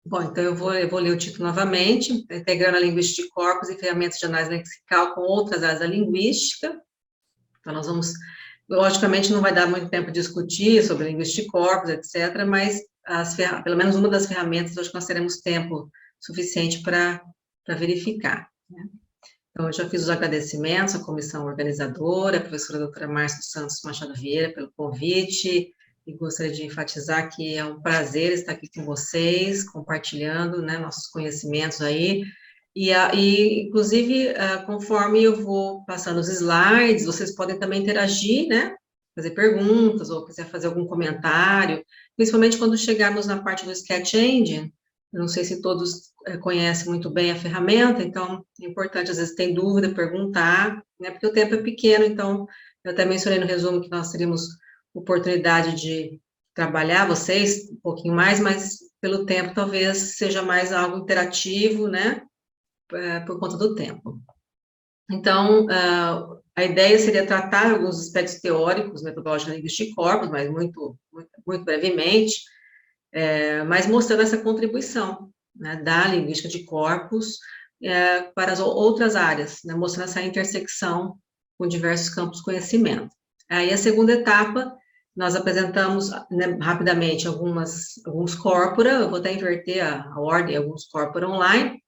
Bom, então eu vou ler o título novamente, integrando a linguística de corpos e ferramentas de análise lexical com outras áreas da linguística. Então, nós vamos, logicamente, não vai dar muito tempo de discutir sobre linguística de corpos, etc., mas pelo menos uma das ferramentas, acho que nós teremos tempo suficiente para verificar, né? Então, eu já fiz os agradecimentos à comissão organizadora, a professora doutora Márcia Santos Machado Vieira, pelo convite, e gostaria de enfatizar que é um prazer estar aqui com vocês, compartilhando, né, nossos conhecimentos aí, inclusive, conforme eu vou passando os slides, vocês podem também interagir, né, fazer perguntas, ou quiser fazer algum comentário, principalmente quando chegarmos na parte do Sketch Engine. Eu não sei se todos conhecem muito bem a ferramenta, então é importante, às vezes, tem dúvida, perguntar, né, porque o tempo é pequeno, então, eu até mencionei no resumo que nós teríamos oportunidade de trabalhar vocês um pouquinho mais, mas pelo tempo talvez seja mais algo interativo, né, por conta do tempo. Então, a ideia seria tratar alguns aspectos teóricos, metodológicos da linguística de corpos, mas muito brevemente, mas mostrando essa contribuição, né, da linguística de corpos para as outras áreas, né, mostrando essa intersecção com diversos campos de conhecimento. Aí, a segunda etapa, nós apresentamos, né, rapidamente alguns corpora, eu vou até inverter a ordem, alguns corpora online,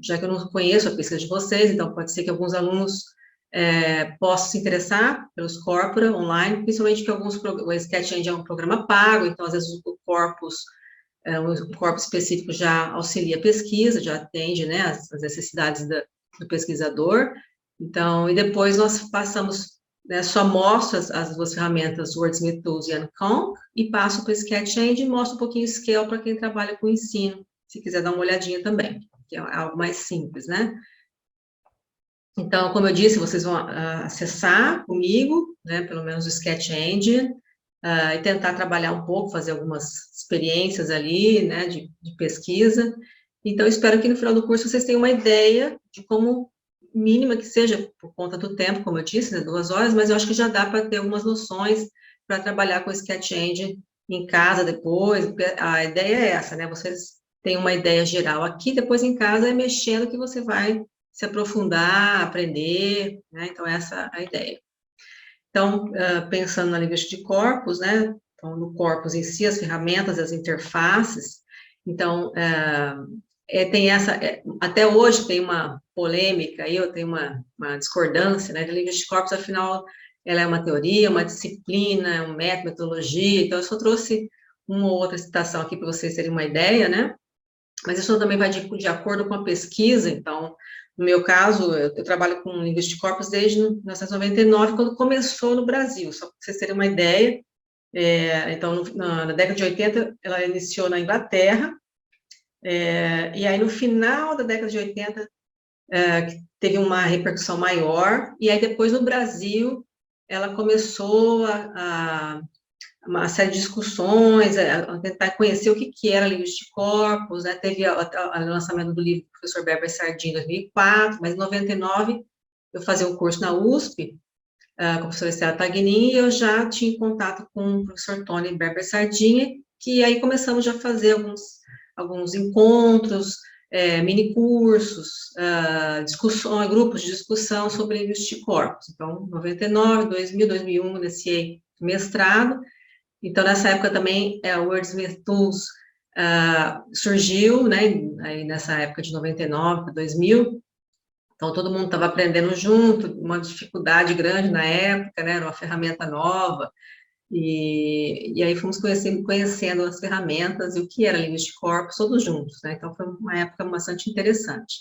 já que eu não conheço a pesquisa de vocês, então pode ser que alguns alunos possam se interessar pelos corpora online, principalmente que o Sketch Engine é um programa pago, então às vezes o corpus específico já auxilia a pesquisa, já atende, né, as necessidades do pesquisador. Então, e depois nós passamos, né, só mostro as duas ferramentas, Wordsmith Tools e Unconk, e passo para o Sketch Engine e mostro um pouquinho o Scale para quem trabalha com ensino, se quiser dar uma olhadinha também, que é algo mais simples, né? Então, como eu disse, vocês vão acessar comigo, né, pelo menos o Sketch Engine, e tentar trabalhar um pouco, fazer algumas experiências ali, né, de pesquisa. Então, espero que no final do curso vocês tenham uma ideia de como, mínima que seja, por conta do tempo, como eu disse, né, 2 horas, mas eu acho que já dá para ter algumas noções para trabalhar com o Sketch Engine em casa depois, porque a ideia é essa, né, vocês têm uma ideia geral aqui, depois em casa é mexendo que você vai se aprofundar, aprender, né, então essa é a ideia. Então, pensando na linguística de corpos, né, então, no corpus em si, as ferramentas, as interfaces, então, tem até hoje tem uma polêmica, eu tenho uma discordância, né, de linguística de corpos, afinal, ela é uma teoria, uma disciplina, um método, metodologia, então, eu só trouxe uma ou outra citação aqui para vocês terem uma ideia, né, mas isso também vai de acordo com a pesquisa, então, no meu caso, eu trabalho com linguística de corpos desde 1999, quando começou no Brasil, só para vocês terem uma ideia. Então, na década de 80, ela iniciou na Inglaterra, e aí no final da década de 80, teve uma repercussão maior, e aí depois no Brasil, ela começou uma série de discussões, a tentar conhecer o que era linguística de corpos, né? Teve o lançamento do livro do professor Berber Sardinha em 2004, mas em 99 eu fazia um curso na USP, com a professora Estela Tagnin, e eu já tinha contato com o professor Tony Berber Sardinha, que aí começamos já a fazer alguns encontros, mini cursos, discussões, grupos de discussão sobre linguística de corpos. Então, 99, 2000, 2001, iniciei mestrado. Então, nessa época também, o Wordsmith Tools surgiu, né, aí nessa época de 99 para 2000, então todo mundo estava aprendendo junto, uma dificuldade grande na época, né, era uma ferramenta nova, e aí fomos conhecendo as ferramentas e o que era linguística de corpos, todos juntos, né, então foi uma época bastante interessante.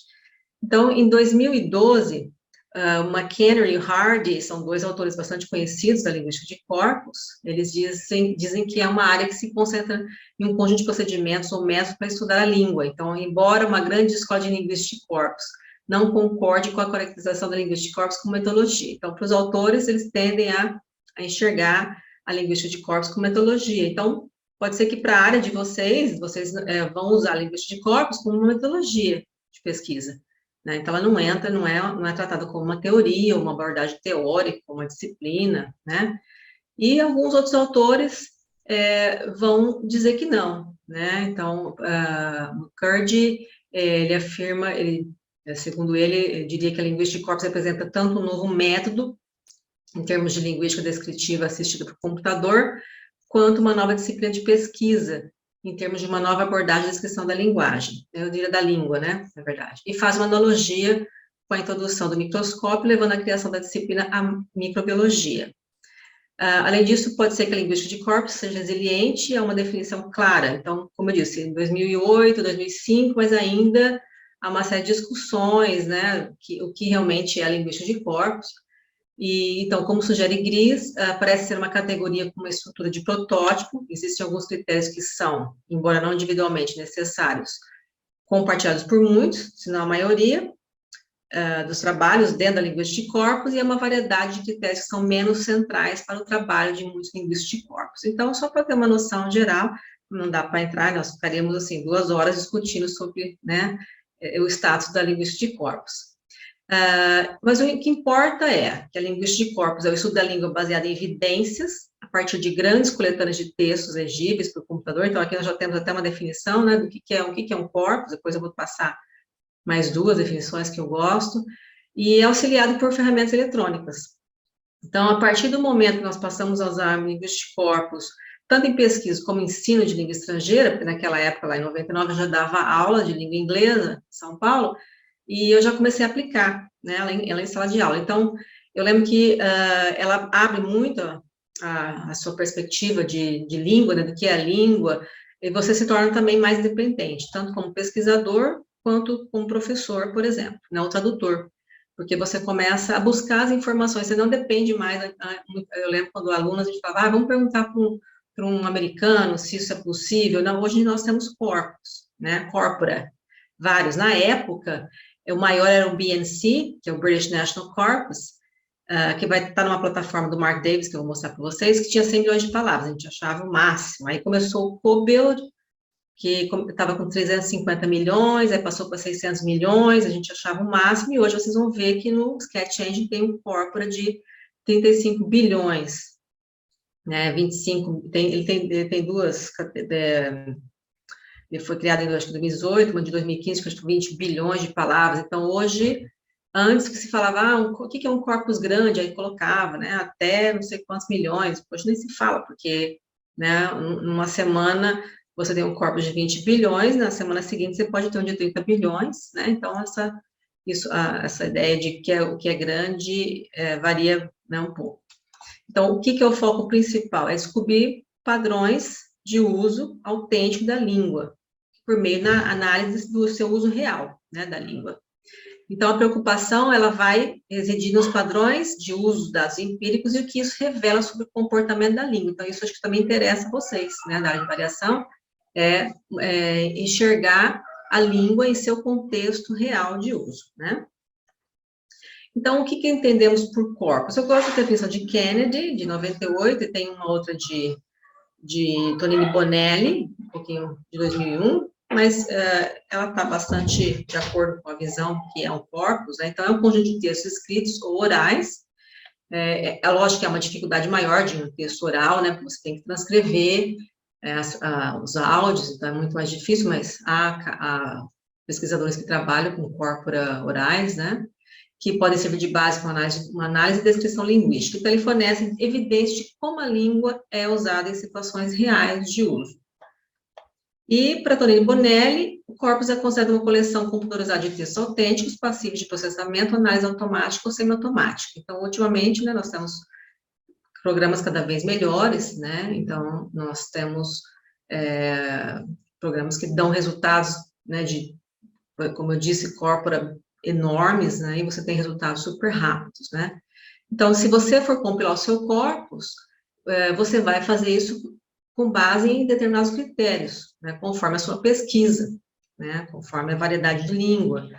Então, em 2012, o McHenry e o Hardy são 2 autores bastante conhecidos da linguística de corpos. Eles dizem que é uma área que se concentra em um conjunto de procedimentos ou métodos para estudar a língua. Então, embora uma grande escola de linguística de corpos não concorde com a caracterização da linguística de corpos como metodologia. Então, para os autores, eles tendem a enxergar a linguística de corpos como metodologia. Então, pode ser que para a área de vocês vão usar a linguística de corpos como uma metodologia de pesquisa, né? Então, ela não é tratada como uma teoria, uma abordagem teórica, uma disciplina, né? E alguns outros autores vão dizer que não, né? Então, McCurdy, ele afirma, segundo ele diria que a linguística de corpos representa tanto um novo método, em termos de linguística descritiva assistida por computador, quanto uma nova disciplina de pesquisa, em termos de uma nova abordagem da descrição da linguagem, eu diria da língua, né, na verdade, e faz uma analogia com a introdução do microscópio, levando à criação da disciplina a microbiologia. Além disso, pode ser que a linguística de corpos seja resiliente a uma definição clara. Então, como eu disse, em 2008, 2005, mas ainda há uma série de discussões, né, o que realmente é a linguística de corpos. E, então, como sugere Gris, parece ser uma categoria com uma estrutura de protótipo. Existem alguns critérios que são, embora não individualmente necessários, compartilhados por muitos, se não a maioria, dos trabalhos dentro da linguística de corpos, e é uma variedade de critérios que são menos centrais para o trabalho de muitos linguistas de corpos. Então, só para ter uma noção geral, não dá para entrar, nós ficaríamos, assim, 2 horas discutindo sobre, né, o status da linguística de corpos. Mas o que importa é que a linguística de corpos é o estudo da língua baseado em evidências, a partir de grandes coletâneas de textos legíveis por computador. Então, aqui nós já temos até uma definição, né, do que é um corpus, depois eu vou passar mais 2 definições que eu gosto, e é auxiliado por ferramentas eletrônicas. Então, a partir do momento que nós passamos a usar linguística de corpus, tanto em pesquisa como em ensino de língua estrangeira, porque naquela época, lá em 99, eu já dava aula de língua inglesa em São Paulo, e eu já comecei a aplicar, né, ela em sala de aula. Então, eu lembro que ela abre muito a sua perspectiva de língua, né, do que é a língua, e você se torna também mais independente, tanto como pesquisador, quanto como professor, por exemplo, né, o tradutor, porque você começa a buscar as informações, você não depende mais, eu lembro quando alunos, a gente falava, vamos perguntar para um americano se isso é possível. Não, hoje nós temos corpos, né, corpora, vários. Na época, o maior era o BNC, que é o British National Corpus, que vai estar numa plataforma do Mark Davis, que eu vou mostrar para vocês, que tinha 100 milhões de palavras, a gente achava o máximo. Aí começou o CoBuild, que estava com 350 milhões, aí passou para 600 milhões, a gente achava o máximo, e hoje vocês vão ver que no Sketch Engine tem um corpora de 35 bilhões, né, 25, ele tem 2, ele foi criado em, acho que 2018, uma de 2015, que acho que 20 bilhões de palavras. Então, hoje, antes que se falava, o que é um corpus grande, aí colocava, né, até não sei quantos milhões, hoje nem se fala, porque, né, numa semana você tem um corpus de 20 bilhões, na semana seguinte você pode ter um de 30 bilhões, né, então essa ideia de o que é grande varia, né, um pouco. Então, o que é o foco principal? É descobrir padrões de uso autêntico da língua, por meio da análise do seu uso real, né, da língua. Então, a preocupação, ela vai residir nos padrões de uso dos dados empíricos e o que isso revela sobre o comportamento da língua. Então, isso acho que também interessa a vocês, né, da área de variação, enxergar a língua em seu contexto real de uso, né. Então, o que entendemos por corpus? Eu gosto da definição de Kennedy, de 98, e tem uma outra de Tonini Bonelli, um pouquinho de 2001, mas ela está bastante de acordo com a visão que é um corpus, né? Então, é um conjunto de textos escritos ou orais. É lógico que é uma dificuldade maior de um texto oral, né? Porque você tem que transcrever os áudios, então é muito mais difícil, mas há pesquisadores que trabalham com corpora orais, né? Que podem servir de base para uma análise e descrição linguística. Então, ele fornece evidências de como a língua é usada em situações reais de uso. E, para Tonini Bonelli, o corpus é considerado uma coleção computadorizada de textos autênticos, passíveis de processamento, análise automática ou semiautomática. Então, ultimamente, né, nós temos programas cada vez melhores, né, então, nós temos programas que dão resultados, né, como eu disse, corpora enormes, né, e você tem resultados super rápidos, né. Então, se você for compilar o seu corpus, você vai fazer isso com base em determinados critérios, né, conforme a sua pesquisa, né, conforme a variedade de língua.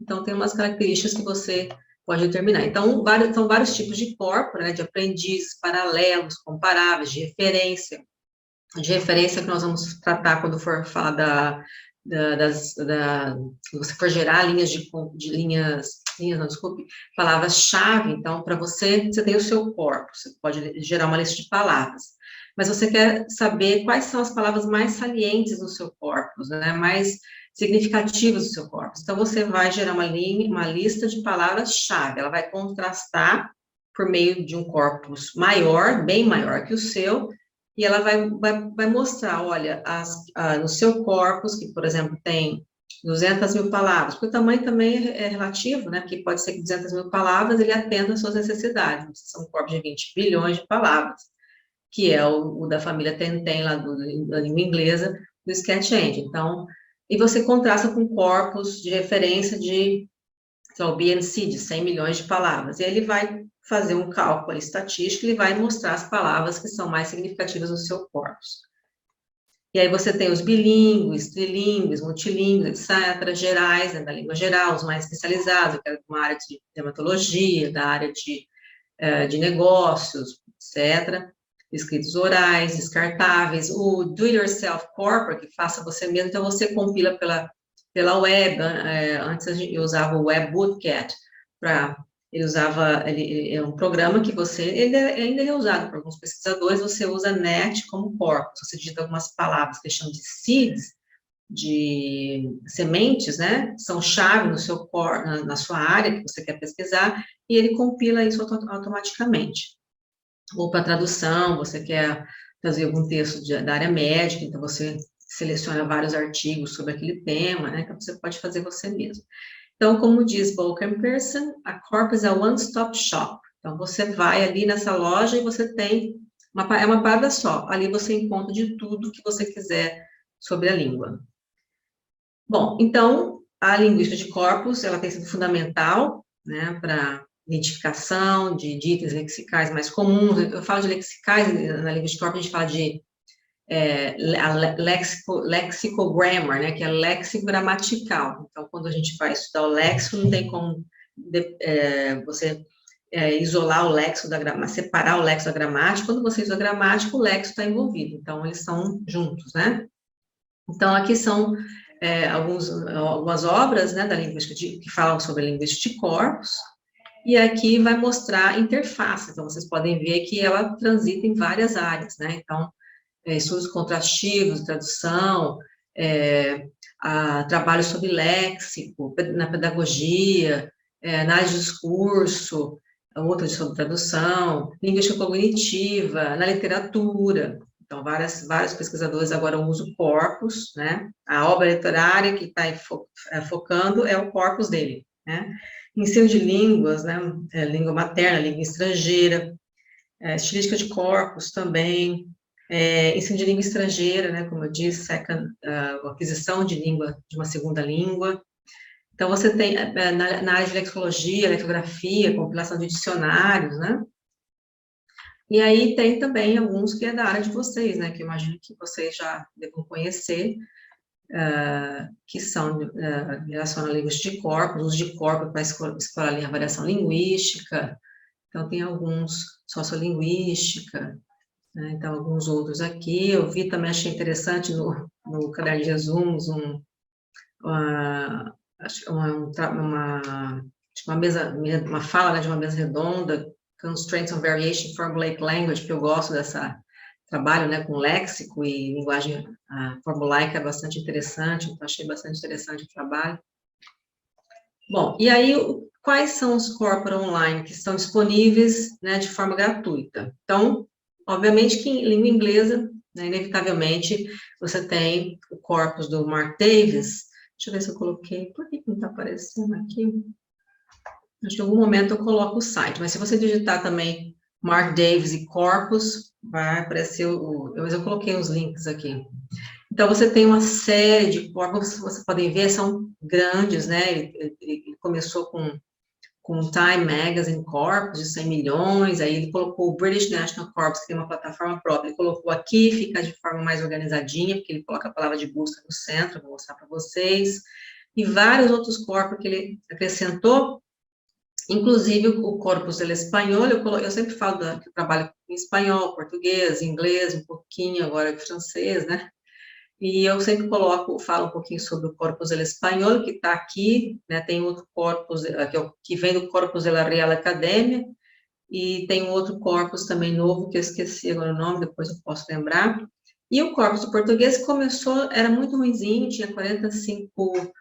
Então, tem umas características que você pode determinar. Então, são vários tipos de corpora, né, de aprendizes, paralelos, comparáveis, de referência que nós vamos tratar quando for falar se você for gerar palavras-chave. Então, para você tem o seu corpus, você pode gerar uma lista de palavras. mas você quer saber quais são as palavras mais salientes no seu corpus, né, mais significativas do seu corpus. Então, você vai gerar uma lista de palavras-chave, ela vai contrastar por meio de um corpus maior, bem maior que o seu, e ela vai mostrar, olha, no seu corpus, que, por exemplo, tem 200 mil palavras, porque o tamanho também é relativo, né, porque pode ser que 200 mil palavras ele atenda às suas necessidades, são um corpus de 20 bilhões de palavras, que é o da família Tentem, lá da língua inglesa, do Sketch Engine. Então, e você contrasta com corpus de referência de, que é o BNC, de 100 milhões de palavras, e ele vai fazer um cálculo estatístico, ele vai mostrar as palavras que são mais significativas no seu corpus. E aí você tem os bilíngues, trilíngues, multilíngues, etc., gerais, né, da língua geral, os mais especializados, que é uma área de dermatologia, da área de negócios, etc., escritos orais, descartáveis, o do-it-yourself corporate, que faça você mesmo, então você compila pela web, antes eu usava o Web Bootcat, ele é um programa que ainda é usado por alguns pesquisadores, você usa NET como corpus, você digita algumas palavras que chamam de seeds, de sementes, né, são chave no seu na sua área que você quer pesquisar, e ele compila isso automaticamente. Ou para tradução, você quer fazer algum texto da área médica, então você seleciona vários artigos sobre aquele tema, né, então você pode fazer você mesmo. Então, como diz Volker Pearson, a Corpus é one-stop shop. Então, você vai ali nessa loja e você tem uma parada só. Ali você encontra de tudo que você quiser sobre a língua. Bom, então, a linguística de corpus, ela tem sido fundamental, né, para identificação de itens lexicais mais comuns. Eu falo de lexicais, na linguística de corpus a gente fala de lexicogrammar, né, que é léxico gramatical. Então, quando a gente vai estudar o léxico, não tem como você isolar o léxico da gramática, separar o léxico da gramática. Quando você usa a gramática, o léxico está envolvido. Então, eles são juntos, né? Então, aqui são algumas obras, né, da linguística que falam sobre a linguística de corpus, e aqui vai mostrar a interface. Então, vocês podem ver que ela transita em várias áreas, né? Então, estudos contrastivos, tradução, trabalho sobre léxico, na pedagogia, análise de discurso, outra sobre tradução, linguística cognitiva, na literatura. Então, vários pesquisadores agora usam o corpus, né? A obra literária que está focando é o corpus dele, né? Ensino de línguas, né? Língua materna, língua estrangeira, estilística de corpus também, ensino de língua estrangeira, né, como eu disse, aquisição de língua, de uma segunda língua. Então, você tem, na área de lexicologia, lexicografia, compilação de dicionários, né, e aí tem também alguns que é da área de vocês, né, que eu imagino que vocês já devem conhecer, que são relacionados a línguas de corpus, uso de corpus para explorar a variação linguística. Então, tem alguns sociolinguística, né, então, alguns outros aqui, eu vi também, achei interessante no caderno de resumos, uma fala, né, de uma mesa redonda, Constraints on Variation in Formulaic Language, que eu gosto dessa trabalho, né, com léxico e linguagem formulaica, é bastante interessante, então achei bastante interessante o trabalho. Bom, e aí, quais são os corpora online que estão disponíveis, né, de forma gratuita? Então, obviamente que em língua inglesa, né, inevitavelmente, você tem o corpus do Mark Davis. Deixa eu ver se eu coloquei, por que não está aparecendo aqui? Acho que em algum momento eu coloco o site, mas se você digitar também Mark Davis e corpus, vai aparecer eu coloquei os links aqui. Então, você tem uma série de corpos, vocês podem ver, são grandes, né? Ele começou com o Time Magazine Corpus, de 100 milhões, aí ele colocou o British National Corpus, que tem uma plataforma própria, ele colocou aqui, fica de forma mais organizadinha, porque ele coloca a palavra de busca no centro, vou mostrar para vocês, e vários outros corpos que ele acrescentou, inclusive o Corpus del Espanhol, eu sempre falo que eu trabalho em espanhol, português, inglês, um pouquinho agora de francês, né? E eu sempre falo um pouquinho sobre o Corpus del Espanhol, que está aqui, né, tem outro corpus, que vem do Corpus da Real Academia, e tem um outro corpus também novo, que eu esqueci agora o nome, depois eu posso lembrar. E o corpus do português começou, era muito ruinzinho, tinha 45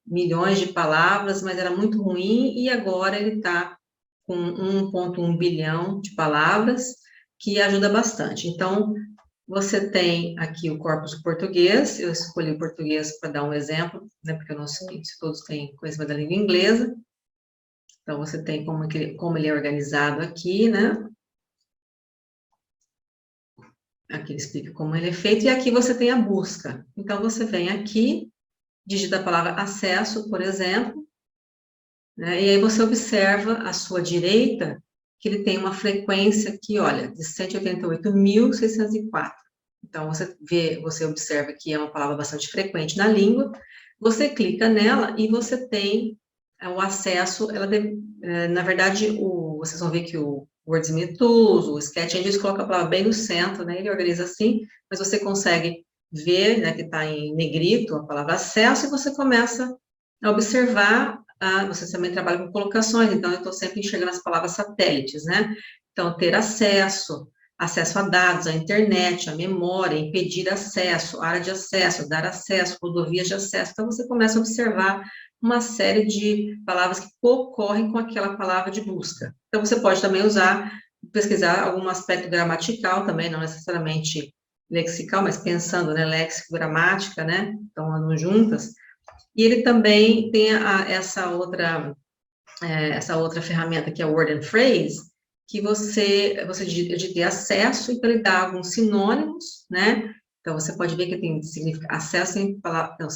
milhões de palavras, mas era muito ruim, e agora ele está com 1,1 bilhão de palavras, que ajuda bastante. Então, você tem aqui o corpus do português, eu escolhi o português para dar um exemplo, né, porque eu não sei se todos têm conhecimento da língua inglesa. Então, você tem como ele é organizado aqui, né? Aqui ele explica como ele é feito, e aqui você tem a busca. Então, você vem aqui, digita a palavra acesso, por exemplo, né? E aí você observa à sua direita que ele tem uma frequência aqui, olha, de 188.604. Então, você observa que é uma palavra bastante frequente na língua, você clica nela e você tem o acesso, na verdade, vocês vão ver que o Wordsmith Tools, o Sketch Engine, coloca a palavra bem no centro, né, ele organiza assim, mas você consegue ver, né, que está em negrito a palavra acesso, e você começa a observar, você também trabalha com colocações, então eu estou sempre enxergando as palavras satélites, né, então ter acesso a dados, à internet, à memória, impedir acesso, área de acesso, dar acesso, rodovias de acesso. Então, você começa a observar uma série de palavras que ocorrem com aquela palavra de busca. Então, você pode também pesquisar algum aspecto gramatical também, não necessariamente lexical, mas pensando, né, léxico, gramática, né, então andam juntas. E ele também tem essa outra ferramenta que é o Word and Phrase, que você de ter acesso, então ele dá alguns sinônimos, né? Então, você pode ver que tem acesso em palavras, então,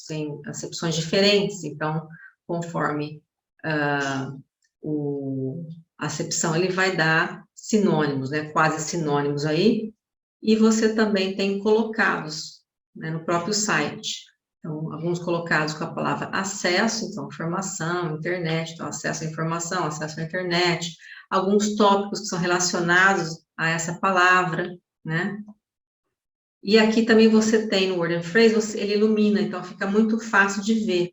tem acepções diferentes, então, conforme a acepção, ele vai dar sinônimos, né? Quase sinônimos aí, e você também tem colocados, né, no próprio site. Então, alguns colocados com a palavra acesso, então, informação, internet, então, acesso à informação, acesso à internet, alguns tópicos que são relacionados a essa palavra, né? E aqui também você tem no Word and Phrase, ele ilumina, então fica muito fácil de ver.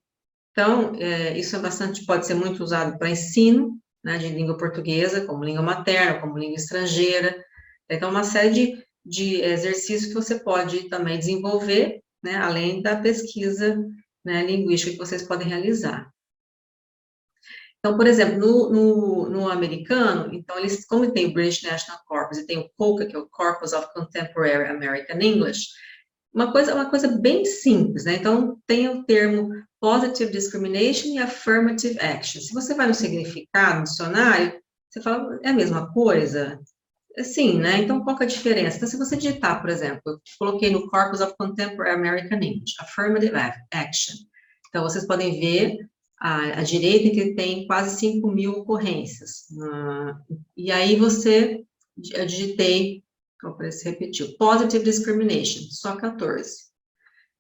Então, isso pode ser muito usado para ensino, né, de língua portuguesa, como língua materna, como língua estrangeira. Então, uma série de exercícios que você pode também desenvolver, né, além da pesquisa, né, linguística que vocês podem realizar. Então, por exemplo, no americano, então como tem o British National Corpus e tem o COCA, que é o Corpus of Contemporary American English, uma coisa bem simples, né? Então, tem o termo Positive Discrimination e Affirmative Action. Se você vai no significado, no dicionário, você fala, é a mesma coisa? Sim, né? Então, qual que é a diferença? Então, se você digitar, por exemplo, eu coloquei no Corpus of Contemporary American English, Affirmative Action. Então, vocês podem ver à direita que tem quase 5.000 ocorrências. E aí eu digitei, se repetiu, Positive Discrimination, só 14.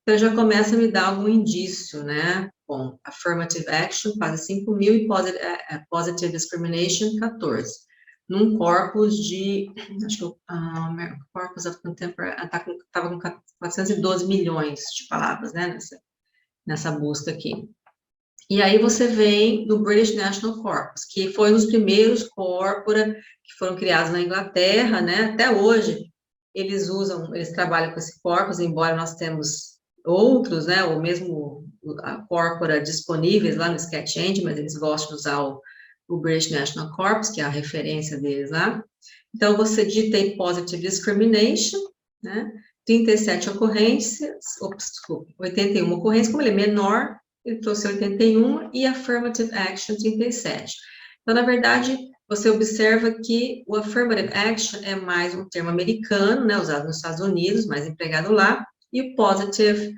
Então, já começa a me dar algum indício, né? Bom, Affirmative Action, quase 5.000, e Positive Discrimination, 14. Num corpus de, acho que o Corpus of Contemporary, estava com 412 milhões de palavras, né? Nessa busca aqui. E aí você vem do British National Corpus, que foi um dos primeiros corpora que foram criados na Inglaterra, né? Até hoje, eles trabalham com esse corpus, embora nós temos outros, né? Ou mesmo a corpora disponíveis lá no Sketch Engine, mas eles gostam de usar o British National Corpus, que é a referência deles lá. Então, você digita aí Positive Discrimination, né? 37 ocorrências, desculpa, 81 ocorrências, como ele é menor, ele trouxe 81 e Affirmative Action 37. Então, na verdade, você observa que o Affirmative Action é mais um termo americano, né, usado nos Estados Unidos, mais empregado lá, e o Positive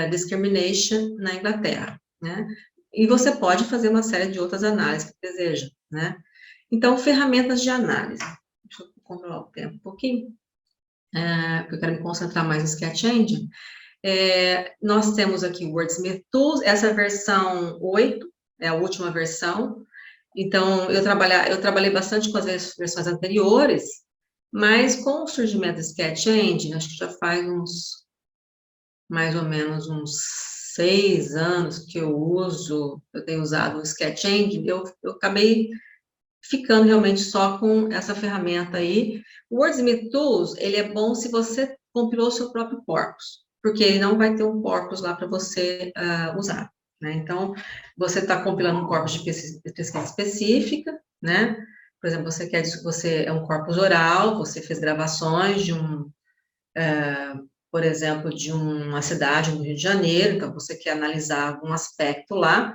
Discrimination na Inglaterra, né? E você pode fazer uma série de outras análises que deseja, né? Então, ferramentas de análise. Deixa eu controlar o tempo um pouquinho, porque eu quero me concentrar mais no Sketch Engine. Nós temos aqui o Wordsmith Tools, essa versão 8, é a última versão. Então, eu trabalhei bastante com as versões anteriores, mas com o surgimento do Sketch Engine, acho que já faz mais ou menos uns 6 anos que eu tenho usado o Sketch Engine, eu acabei ficando realmente só com essa ferramenta aí. O Wordsmith Tools, ele é bom se você compilou o seu próprio corpus, porque ele não vai ter um corpus lá para você usar, né? Então, você está compilando um corpus de pesquisa específica, né? Por exemplo, você é um corpus oral, você fez gravações de por exemplo, de uma cidade no Rio de Janeiro, então você quer analisar algum aspecto lá,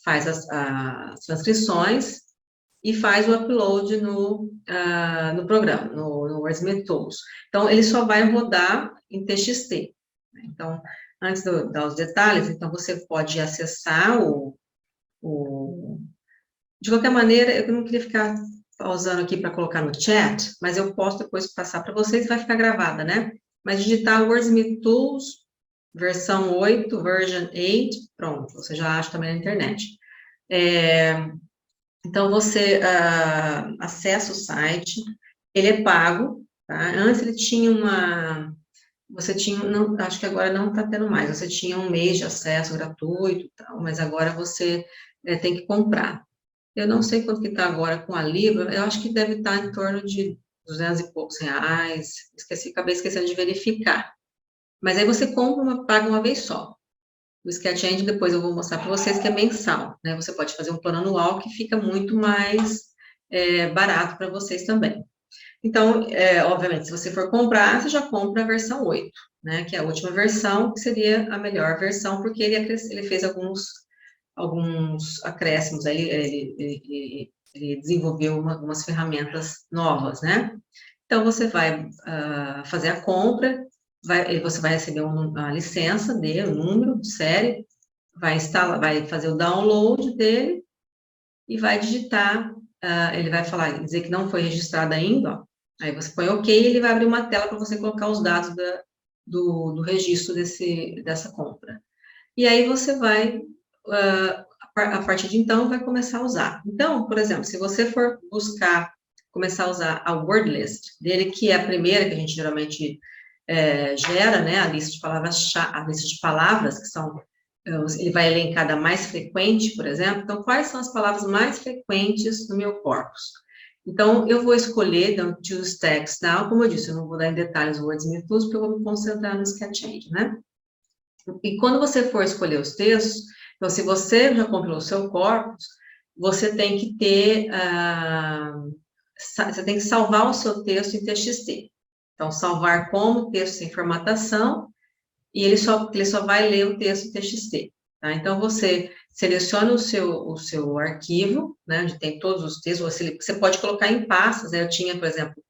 faz as transcrições e faz o upload no programa, no Wordsmith Tools. Então, ele só vai rodar em TXT. Né? Então, antes de eu dar os detalhes, então você pode acessar De qualquer maneira, eu não queria ficar pausando aqui para colocar no chat, mas eu posso depois passar para vocês, vai ficar gravada, né? Mas digitar Wordsmith Tools, versão 8, version 8, pronto, você já acha também na internet. Então, você acessa o site, ele é pago, tá? Antes ele tinha você tinha, não, acho que agora não está tendo mais, você tinha um mês de acesso gratuito, tal, mas agora você tem que comprar. Eu não sei quanto que está agora com a Libra, eu acho que deve estar em torno de 200 e poucos reais, acabei esquecendo de verificar. Mas aí você paga uma vez só. O Sketch Engine, depois eu vou mostrar para vocês que é mensal, né? Você pode fazer um plano anual que fica muito mais barato para vocês também. Então, obviamente, se você for comprar, você já compra a versão 8, né? Que é a última versão, que seria a melhor versão, porque ele fez alguns acréscimos, aí ele desenvolveu algumas ferramentas novas, né? Então, você vai fazer a compra, você vai receber uma licença dele, um número de série, vai fazer o download dele e vai digitar, ele vai dizer que não foi registrado ainda, ó. Aí você põe OK e ele vai abrir uma tela para você colocar os dados do registro dessa compra. E aí você vai, a partir de então, vai começar a usar. Então, por exemplo, se você for começar a usar a word list dele, que é a primeira que a gente geralmente gera, né, a lista de palavras, que são, ele vai elencar da mais frequente, por exemplo. Então, quais são as palavras mais frequentes no meu corpus? Então, eu vou escolher, choose text now, como eu disse, eu não vou dar em detalhes o Wordsmith Tools, porque eu vou me concentrar no Sketch Engine, né? E quando você for escolher os textos, então, se você já compilou o seu corpus, você tem que você tem que salvar o seu texto em TXT. Então, salvar como texto sem formatação, e ele só vai ler o texto em TXT. Tá? Então, você seleciona o seu arquivo, né, onde tem todos os textos, você pode colocar em pastas, né? Eu tinha, por exemplo,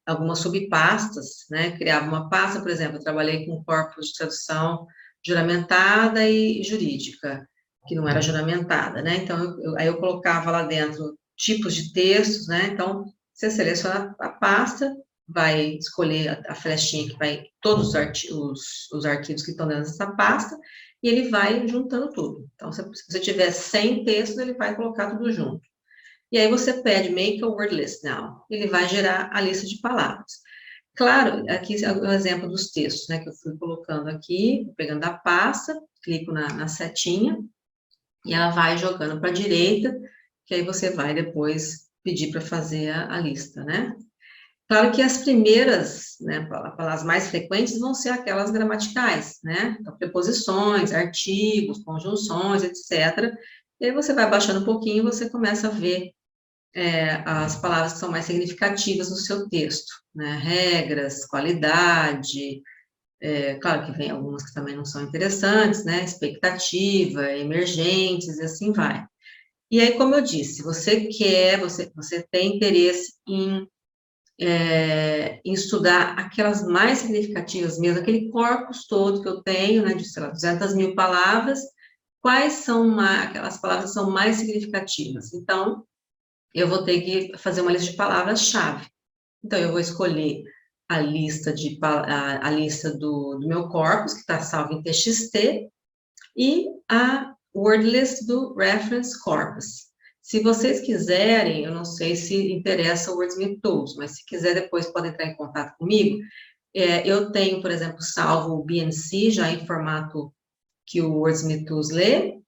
algumas subpastas, né? Criava uma pasta, por exemplo, eu trabalhei com corpus de tradução juramentada e jurídica, que não era juramentada, né? Então, aí eu colocava lá dentro tipos de textos, né? Então, você seleciona a pasta, vai escolher a flechinha que vai todos os arquivos que estão dentro dessa pasta, e ele vai juntando tudo. Então, se você tiver 100 textos, ele vai colocar tudo junto. E aí você pede Make a Word List Now. Ele vai gerar a lista de palavras. Claro, aqui é o exemplo dos textos, né, que eu fui colocando aqui, pegando a pasta, clico na setinha, e ela vai jogando para a direita, que aí você vai depois pedir para fazer a lista, né? Claro que as primeiras, né, palavras mais frequentes vão ser aquelas gramaticais, né? Então, preposições, artigos, conjunções, etc. E aí você vai baixando um pouquinho e você começa a ver as palavras que são mais significativas no seu texto, né? Regras, qualidade, claro que vem algumas que também não são interessantes, né? Expectativa, emergentes, e assim vai. E aí, como eu disse, você tem interesse em estudar aquelas mais significativas mesmo, aquele corpus todo que eu tenho, né, de, sei lá, 200 mil palavras, quais são aquelas palavras que são mais significativas? Então, eu vou ter que fazer uma lista de palavras-chave. Então, eu vou escolher a lista, a lista do meu corpus, que está salvo em TXT, e a word list do reference corpus. Se vocês quiserem, eu não sei se interessa o Wordsmith Tools, mas se quiser, depois pode entrar em contato comigo. Eu tenho, por exemplo, salvo o BNC, já em formato que o Wordsmith Tools lê,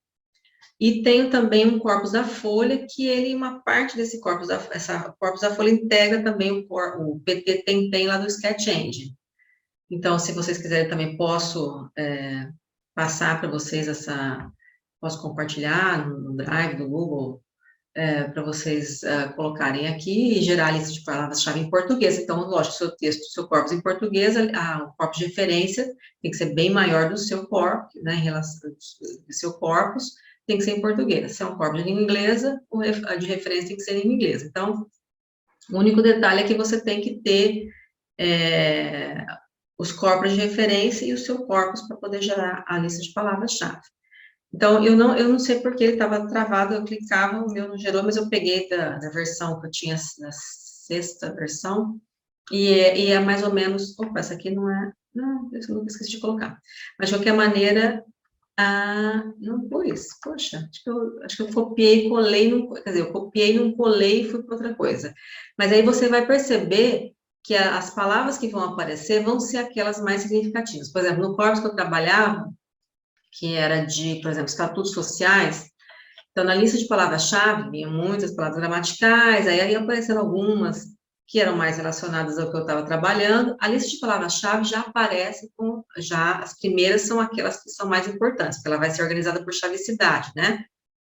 E tenho também um corpus da folha, que ele, uma parte desse corpus corpus da folha integra também o PT Tem lá do Sketch Engine. Então, se vocês quiserem, também posso passar para vocês posso compartilhar no Drive do Google, para vocês colocarem aqui e gerar a lista de palavras-chave em português. Então, lógico, seu texto, seu corpus em português, o corpus de referência tem que ser bem maior do seu corpus, né, em relação ao seu corpus, tem que ser em português. Se é um corpus de língua inglesa, a de referência tem que ser em inglês. Então, o único detalhe é que você tem que ter os corpos de referência e o seu corpus para poder gerar a lista de palavras-chave. Então, eu não sei porque ele estava travado, eu clicava, o meu não gerou, mas eu peguei da versão que eu tinha, na 6ª versão, e é mais ou menos, opa, essa aqui não é, não, eu nunca esqueci de colocar, mas de qualquer maneira, não pus, poxa, acho que eu copiei e colei, quer dizer, eu copiei, não colei e fui para outra coisa, mas aí você vai perceber que as palavras que vão aparecer vão ser aquelas mais significativas, por exemplo, no corpus que eu trabalhava, que era de, por exemplo, estatutos sociais. Então, na lista de palavras-chave, vinham muitas palavras gramaticais, aí apareceram algumas que eram mais relacionadas ao que eu estava trabalhando. A lista de palavras-chave já aparece as primeiras são aquelas que são mais importantes, porque ela vai ser organizada por chavicidade, né?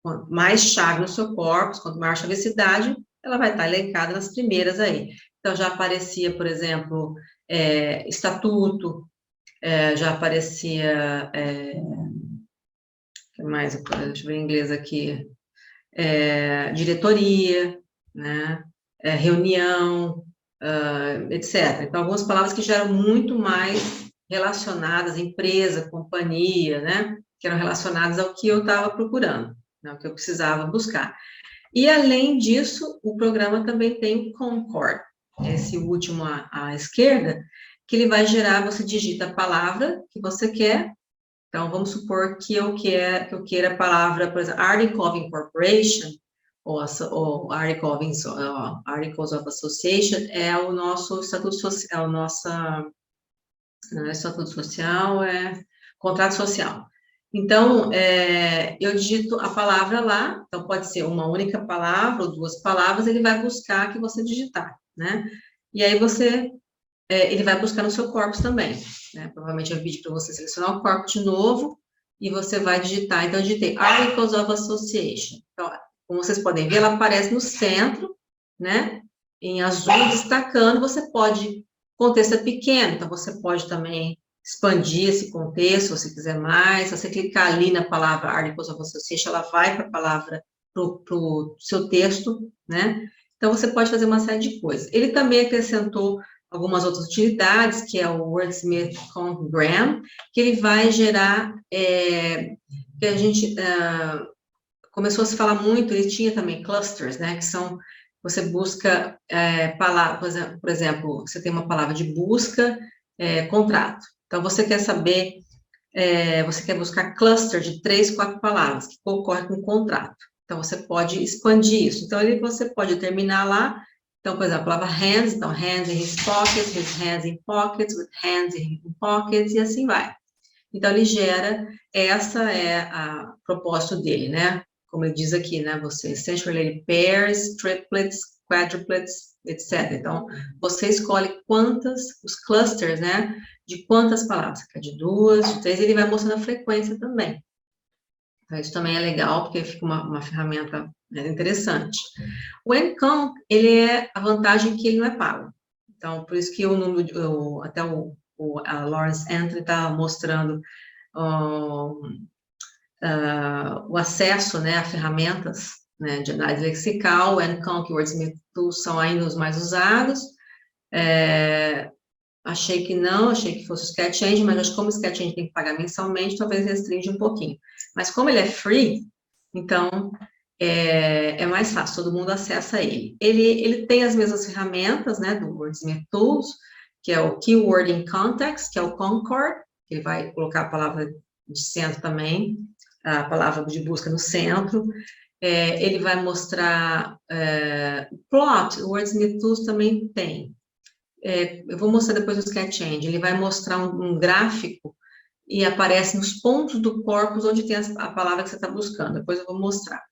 Quanto mais chave no seu corpus, quanto maior a chavicidade, ela vai estar elencada nas primeiras aí. Então, já aparecia, por exemplo, estatuto, já aparecia, que mais? Deixa eu ver em inglês aqui, diretoria, né? Reunião, etc. Então, algumas palavras que já eram muito mais relacionadas, empresa, companhia, né? Que eram relacionadas ao que eu estava procurando, né? O que eu precisava buscar. E, além disso, o programa também tem o Concord, esse último à esquerda, que ele vai gerar, você digita a palavra que você quer. Então, vamos supor que eu queira a palavra, por exemplo, Article of Incorporation, ou Articles of Association, é o nosso estatuto social, não é estatuto social, é contrato social. Então, eu digito a palavra lá, então pode ser uma única palavra ou 2 palavras, ele vai buscar que você digitar, né? E aí ele vai buscar no seu corpus também, né? Provavelmente eu pedir para você selecionar o corpus de novo e você vai digitar. Então, eu digitei Articles of Association. Então, como vocês podem ver, ela aparece no centro, né? Em azul, destacando. Você pode, o contexto é pequeno, então você pode também expandir esse contexto, se você quiser mais. Se você clicar ali na palavra Articles of Association, ela vai para a palavra, para o seu texto, né? Então, você pode fazer uma série de coisas. Ele também acrescentou algumas outras utilidades, que é o Wordsmith Congram, que ele vai gerar, que a gente começou a se falar muito, ele tinha também clusters, né, que são, você busca palavras, por exemplo, você tem uma palavra de busca, contrato. Então, você quer saber, você quer buscar cluster de 3, 4 palavras que concorrem com o contrato. Então, você pode expandir isso. Então, você pode terminar lá. Então, por exemplo, a palavra hands, então, hands in his pockets, his hands in pockets, with hands in pockets, e assim vai. Então, ele gera, essa é a propósito dele, né? Como ele diz aqui, né? Você essentially pairs, triplets, quadruplets, etc. Então, você escolhe os clusters, né? De quantas palavras, que é de 2, de 3, ele vai mostrando a frequência também. Então, isso também é legal, porque fica uma ferramenta interessante. O Encom, ele é a vantagem que ele não é pago. Então, por isso que até a Lawrence Entry está mostrando o acesso, né, a ferramentas, né, de análise lexical. O Encom e o Wordsmith Tools são ainda os mais usados. Achei que fosse o Sketch Engine, mas acho que como o Sketch Engine tem que pagar mensalmente, talvez restringe um pouquinho. Mas como ele é free, então é mais fácil, todo mundo acessa ele. Ele tem as mesmas ferramentas, né, do Wordsmith Tools, que é o Keyword in Context, que é o Concord, que ele vai colocar a palavra de centro também, a palavra de busca no centro. Ele vai mostrar plot, o Wordsmith Tools também tem. Eu vou mostrar depois o Sketch Engine, ele vai mostrar um gráfico e aparece nos pontos do corpus onde tem a palavra que você está buscando. Depois eu vou mostrar.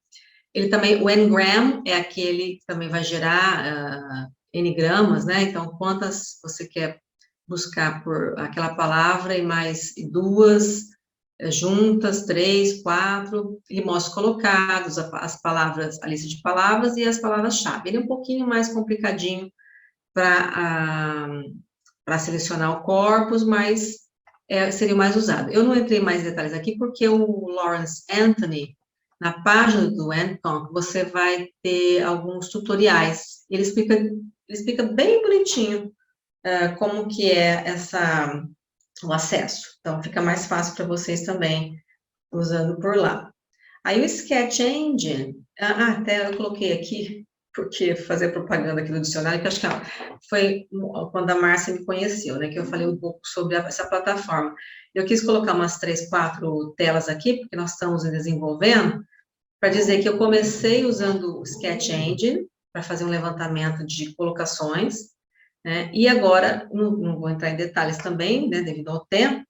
Ele também, o Ngram é aquele que também vai gerar Ngramas, né? Então, quantas você quer buscar por aquela palavra e mais duas juntas, 3, 4, ele mostra colocados as palavras, a lista de palavras e as palavras-chave. Ele é um pouquinho mais complicadinho para selecionar o corpus, mas seria o mais usado. Eu não entrei em mais detalhes aqui porque o Lawrence Anthony, na página do NCONC, você vai ter alguns tutoriais. Ele explica bem bonitinho como que é o acesso. Então, fica mais fácil para vocês também, usando por lá. Aí o Sketch Engine, até eu coloquei aqui, porque fazer propaganda aqui no dicionário, que acho que foi quando a Márcia me conheceu, né, que eu falei um pouco sobre essa plataforma. Eu quis colocar umas 3, 4 telas aqui, porque nós estamos desenvolvendo, para dizer que eu comecei usando o Sketch Engine, para fazer um levantamento de colocações, né, e agora, não vou entrar em detalhes também, né, devido ao tempo,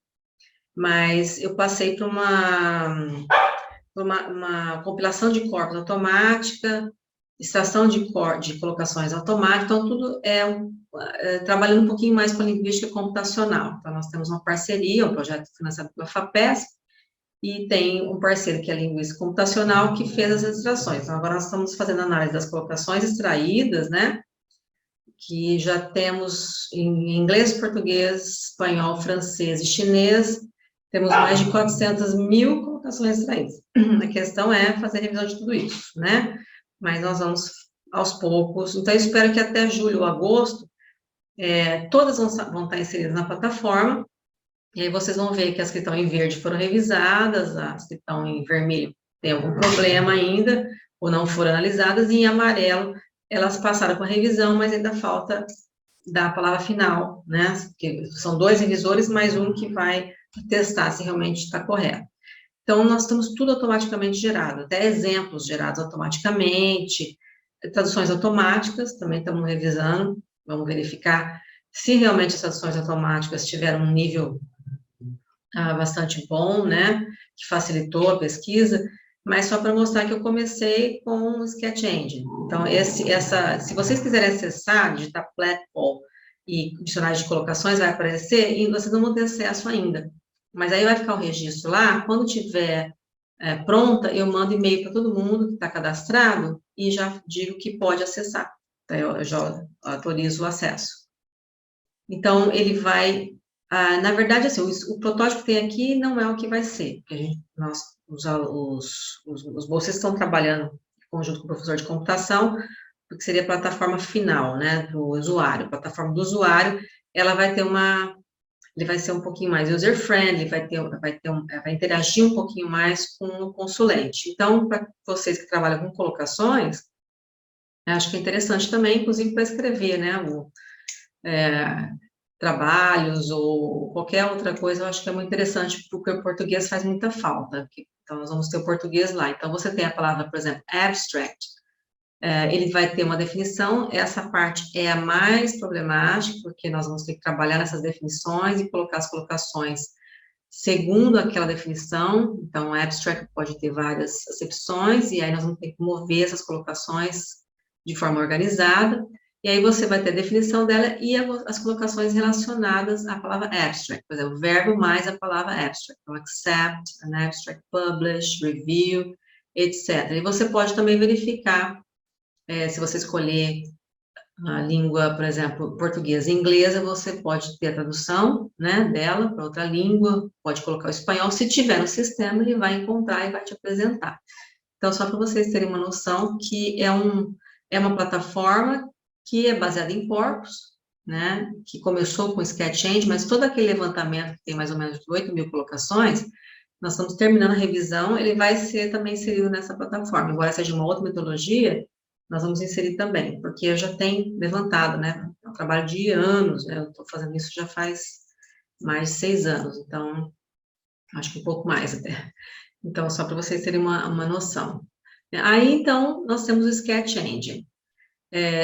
mas eu passei para uma compilação de corpos automática, extração de colocações automáticas, então tudo trabalhando um pouquinho mais com a linguística computacional. Então, nós temos uma parceria, um projeto financiado pela FAPESP, e tem um parceiro que é a linguística computacional que fez as extrações. Então, agora nós estamos fazendo análise das colocações extraídas, né, que já temos em inglês, português, espanhol, francês e chinês, temos mais de 400 mil colocações extraídas. A questão é fazer revisão de tudo isso, né? Mas nós vamos aos poucos. Então, eu espero que até julho ou agosto, todas vão estar inseridas na plataforma, e aí vocês vão ver que as que estão em verde foram revisadas, as que estão em vermelho têm algum problema ainda, ou não foram analisadas, e em amarelo elas passaram com a revisão, mas ainda falta da palavra final, né? Porque são 2 revisores, mais um que vai testar se realmente está correto. Então, nós temos tudo automaticamente gerado, até exemplos gerados automaticamente, traduções automáticas, também estamos revisando, vamos verificar se realmente as traduções automáticas tiveram um nível bastante bom, né, que facilitou a pesquisa, mas só para mostrar que eu comecei com o Sketch Engine. Então, se vocês quiserem acessar, digitar Platform e dicionário de colocações, vai aparecer, e vocês não vão ter acesso ainda. Mas aí vai ficar o registro lá, quando tiver pronta, eu mando e-mail para todo mundo que está cadastrado e já digo que pode acessar. Então, eu já autorizo o acesso. Então, ele vai... na verdade, assim, o protótipo que tem aqui não é o que vai ser, porque os bolsistas estão trabalhando em conjunto com o professor de computação, porque seria a plataforma final, né, do usuário. A plataforma do usuário, ela vai ter ele vai ser um pouquinho mais user-friendly, vai interagir um pouquinho mais com o consulente. Então, para vocês que trabalham com colocações, acho que é interessante também, inclusive, para escrever, né, trabalhos ou qualquer outra coisa, eu acho que é muito interessante, porque o português faz muita falta. Então, nós vamos ter o português lá. Então, você tem a palavra, por exemplo, abstract, ele vai ter uma definição, essa parte é a mais problemática, porque nós vamos ter que trabalhar nessas definições e colocar as colocações segundo aquela definição. Então, abstract pode ter várias acepções, e aí nós vamos ter que mover essas colocações de forma organizada, e aí você vai ter a definição dela e as colocações relacionadas à palavra abstract, por exemplo, o verbo mais a palavra abstract, então, accept, an abstract, publish, review, etc. E você pode também verificar, se você escolher a língua, por exemplo, português e inglesa, você pode ter a tradução, né, dela para outra língua, pode colocar o espanhol, se tiver no sistema, ele vai encontrar e vai te apresentar. Então, só para vocês terem uma noção que é uma plataforma que é baseada em corpus, né, que começou com o Sketch Engine, mas todo aquele levantamento, que tem mais ou menos 8 mil colocações, nós estamos terminando a revisão, ele vai ser também inserido nessa plataforma, embora seja uma outra metodologia, nós vamos inserir também, porque eu já tenho levantado, né, é um trabalho de anos, né, eu estou fazendo isso já faz mais de 6 anos, então, acho que um pouco mais até. Então, só para vocês terem uma noção. Aí, então, nós temos o Sketch Engine.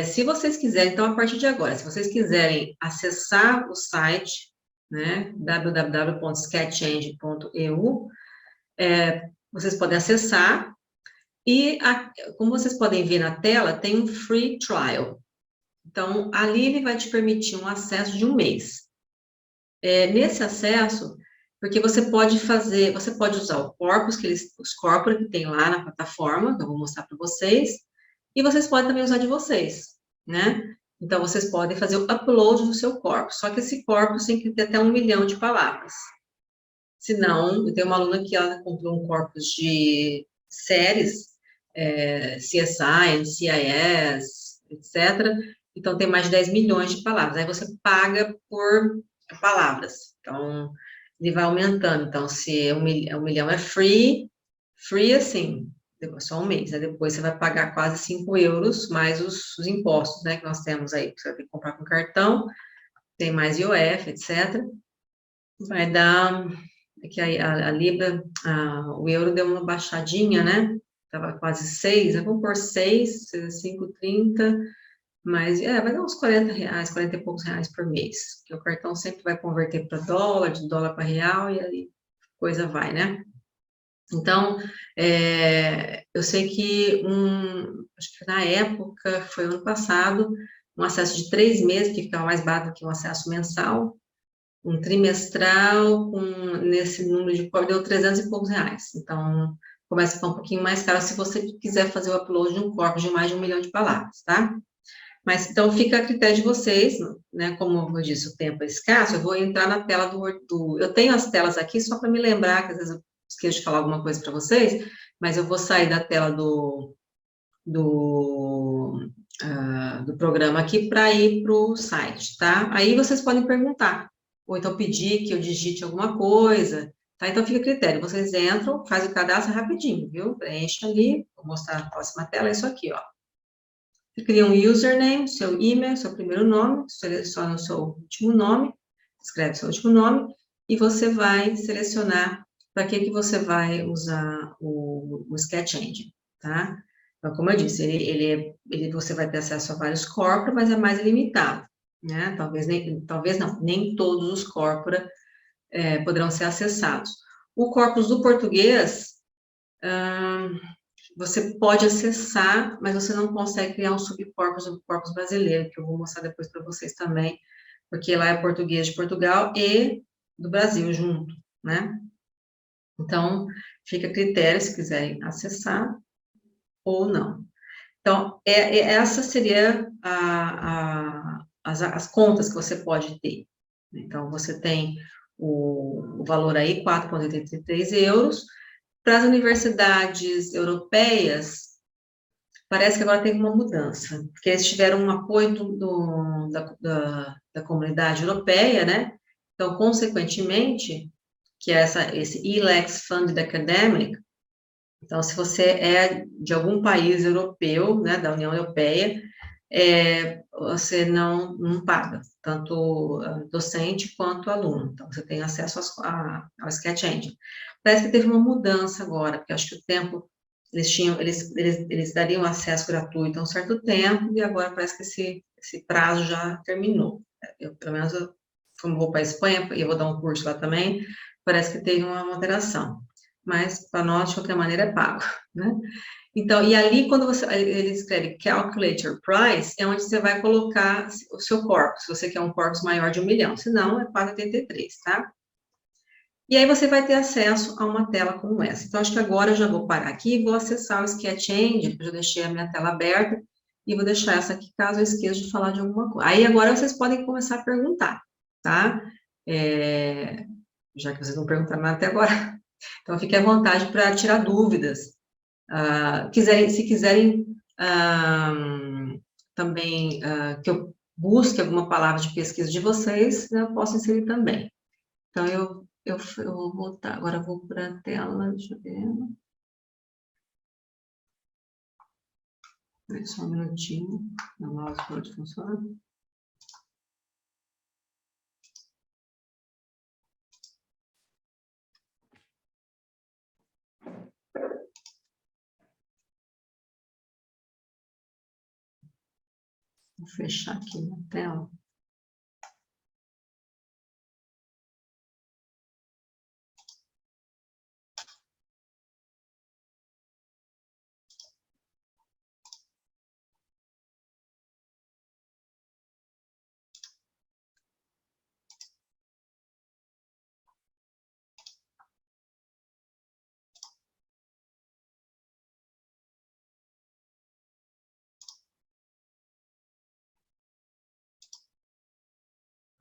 Se vocês quiserem, então, a partir de agora, se vocês quiserem acessar o site, né? www.sketchengine.eu. Vocês podem acessar e, como vocês podem ver na tela, tem um free trial. Então, ali ele vai te permitir um acesso de um mês. Nesse acesso, porque você pode usar o corpus, os corpora que tem lá na plataforma, que eu vou mostrar para vocês, e vocês podem também usar de vocês, né? Então, vocês podem fazer o upload do seu corpus, só que esse corpus tem que ter até 1 milhão de palavras. Senão, eu tenho uma aluna que ela comprou um corpus de séries, CSI, NCIS, etc. Então, tem mais de 10 milhões de palavras. Aí você paga por palavras. Então, ele vai aumentando. Então, se 1 milhão é free assim, só um mês. Aí depois você vai pagar quase 5 euros, mais os impostos, né, que nós temos aí. Você vai ter que comprar com cartão, tem mais IOF, etc. Vai dar... É que a Libra, o euro deu uma baixadinha, né? Estava quase 6, vamos por 6, 5,30, mas vai dar uns 40 reais, 40 e poucos reais por mês, porque o cartão sempre vai converter para dólar, de dólar para real, e aí coisa vai, né? Então, eu sei que acho que na época, foi ano passado, um acesso de 3 meses, que ficava mais barato que um acesso mensal, um trimestral, nesse número de corpos, deu 300 e poucos reais. Então, começa a ficar um pouquinho mais caro se você quiser fazer o upload de um corpo de mais de 1 milhão de palavras, tá? Mas, então, fica a critério de vocês, né? Como eu disse, o tempo é escasso, eu vou entrar na tela eu tenho as telas aqui só para me lembrar, que às vezes eu esqueço de falar alguma coisa para vocês, mas eu vou sair da tela do programa aqui para ir para o site, tá? Aí vocês podem perguntar, ou então pedir que eu digite alguma coisa, tá? Então fica a critério, vocês entram, faz o cadastro rapidinho, viu? Preenche ali, vou mostrar na próxima tela, é isso aqui, ó. Você cria um username, seu e-mail, seu primeiro nome, seleciona o seu último nome, escreve seu último nome, e você vai selecionar para que você vai usar o Sketch Engine, tá? Então, como eu disse, você vai ter acesso a vários corpora, mas é mais limitado, né? Talvez não, nem todos os corpora poderão ser acessados. O corpus do português, você pode acessar, mas você não consegue criar um subcorpus do corpus brasileiro, que eu vou mostrar depois para vocês também, porque lá é português de Portugal e do Brasil junto, né? Então, fica a critério se quiserem acessar ou não. Então, essa seria as contas que você pode ter. Então, você tem o valor aí, 4,83 euros. Para as universidades europeias, parece que agora tem uma mudança, porque eles tiveram um apoio da comunidade europeia, né? Então, consequentemente, que é esse ELEX Funded Academic, então, se você é de algum país europeu, né, da União Europeia, você não paga, tanto docente quanto aluno. Então, você tem acesso ao Sketch Engine. Parece que teve uma mudança agora, porque acho que o tempo, eles dariam acesso gratuito há um certo tempo, e agora parece que esse prazo já terminou. Pelo menos, como vou para a Espanha, e eu vou dar um curso lá também, parece que teve uma alteração. Mas, para nós, de qualquer maneira, é pago, né? Então, e ali, quando ele escreve Calculate Your Price, é onde você vai colocar o seu corpus, se você quer um corpus maior de 1 milhão, se não, é 4,83, tá? E aí você vai ter acesso a uma tela como essa. Então, acho que agora eu já vou parar aqui e vou acessar o Sketch Engine, eu já deixei a minha tela aberta, e vou deixar essa aqui, caso eu esqueça de falar de alguma coisa. Aí, agora, vocês podem começar a perguntar, tá? Já que vocês não perguntaram nada até agora. Então, fique à vontade para tirar dúvidas. Se quiserem também que eu busque alguma palavra de pesquisa de vocês, né, eu posso inserir também. Então, eu vou voltar, agora eu vou para a tela, deixa eu ver. Só um minutinho, o mouse pode funcionar. Vou fechar aqui na tela.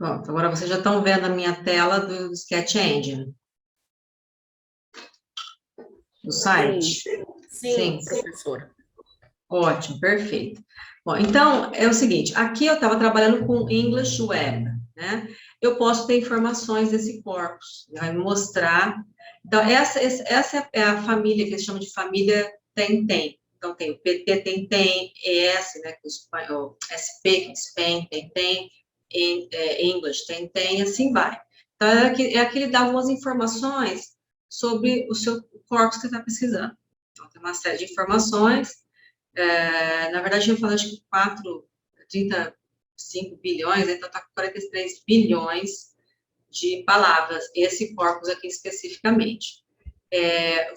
Pronto, agora vocês já estão vendo a minha tela do Sketch Engine, do site? Sim, professora. Ótimo, perfeito. Bom, então, é o seguinte, aqui eu estava trabalhando com English Web, né? Eu posso ter informações desse corpus, vai me mostrar. Então, essa é a família que eles chamam de família Tem-Tem. Então, tem o PT Tem-Tem, ES, né, que é o espanhol, SP, que é Spain, Tem-Tem, English Tem-Tem, e assim vai. Então, é aqui ele dá algumas informações sobre o seu corpus que você está pesquisando. Então, tem uma série de informações. Na verdade, eu falo, acho que 35 bilhões, então está com 43 bilhões de palavras, esse corpus aqui especificamente.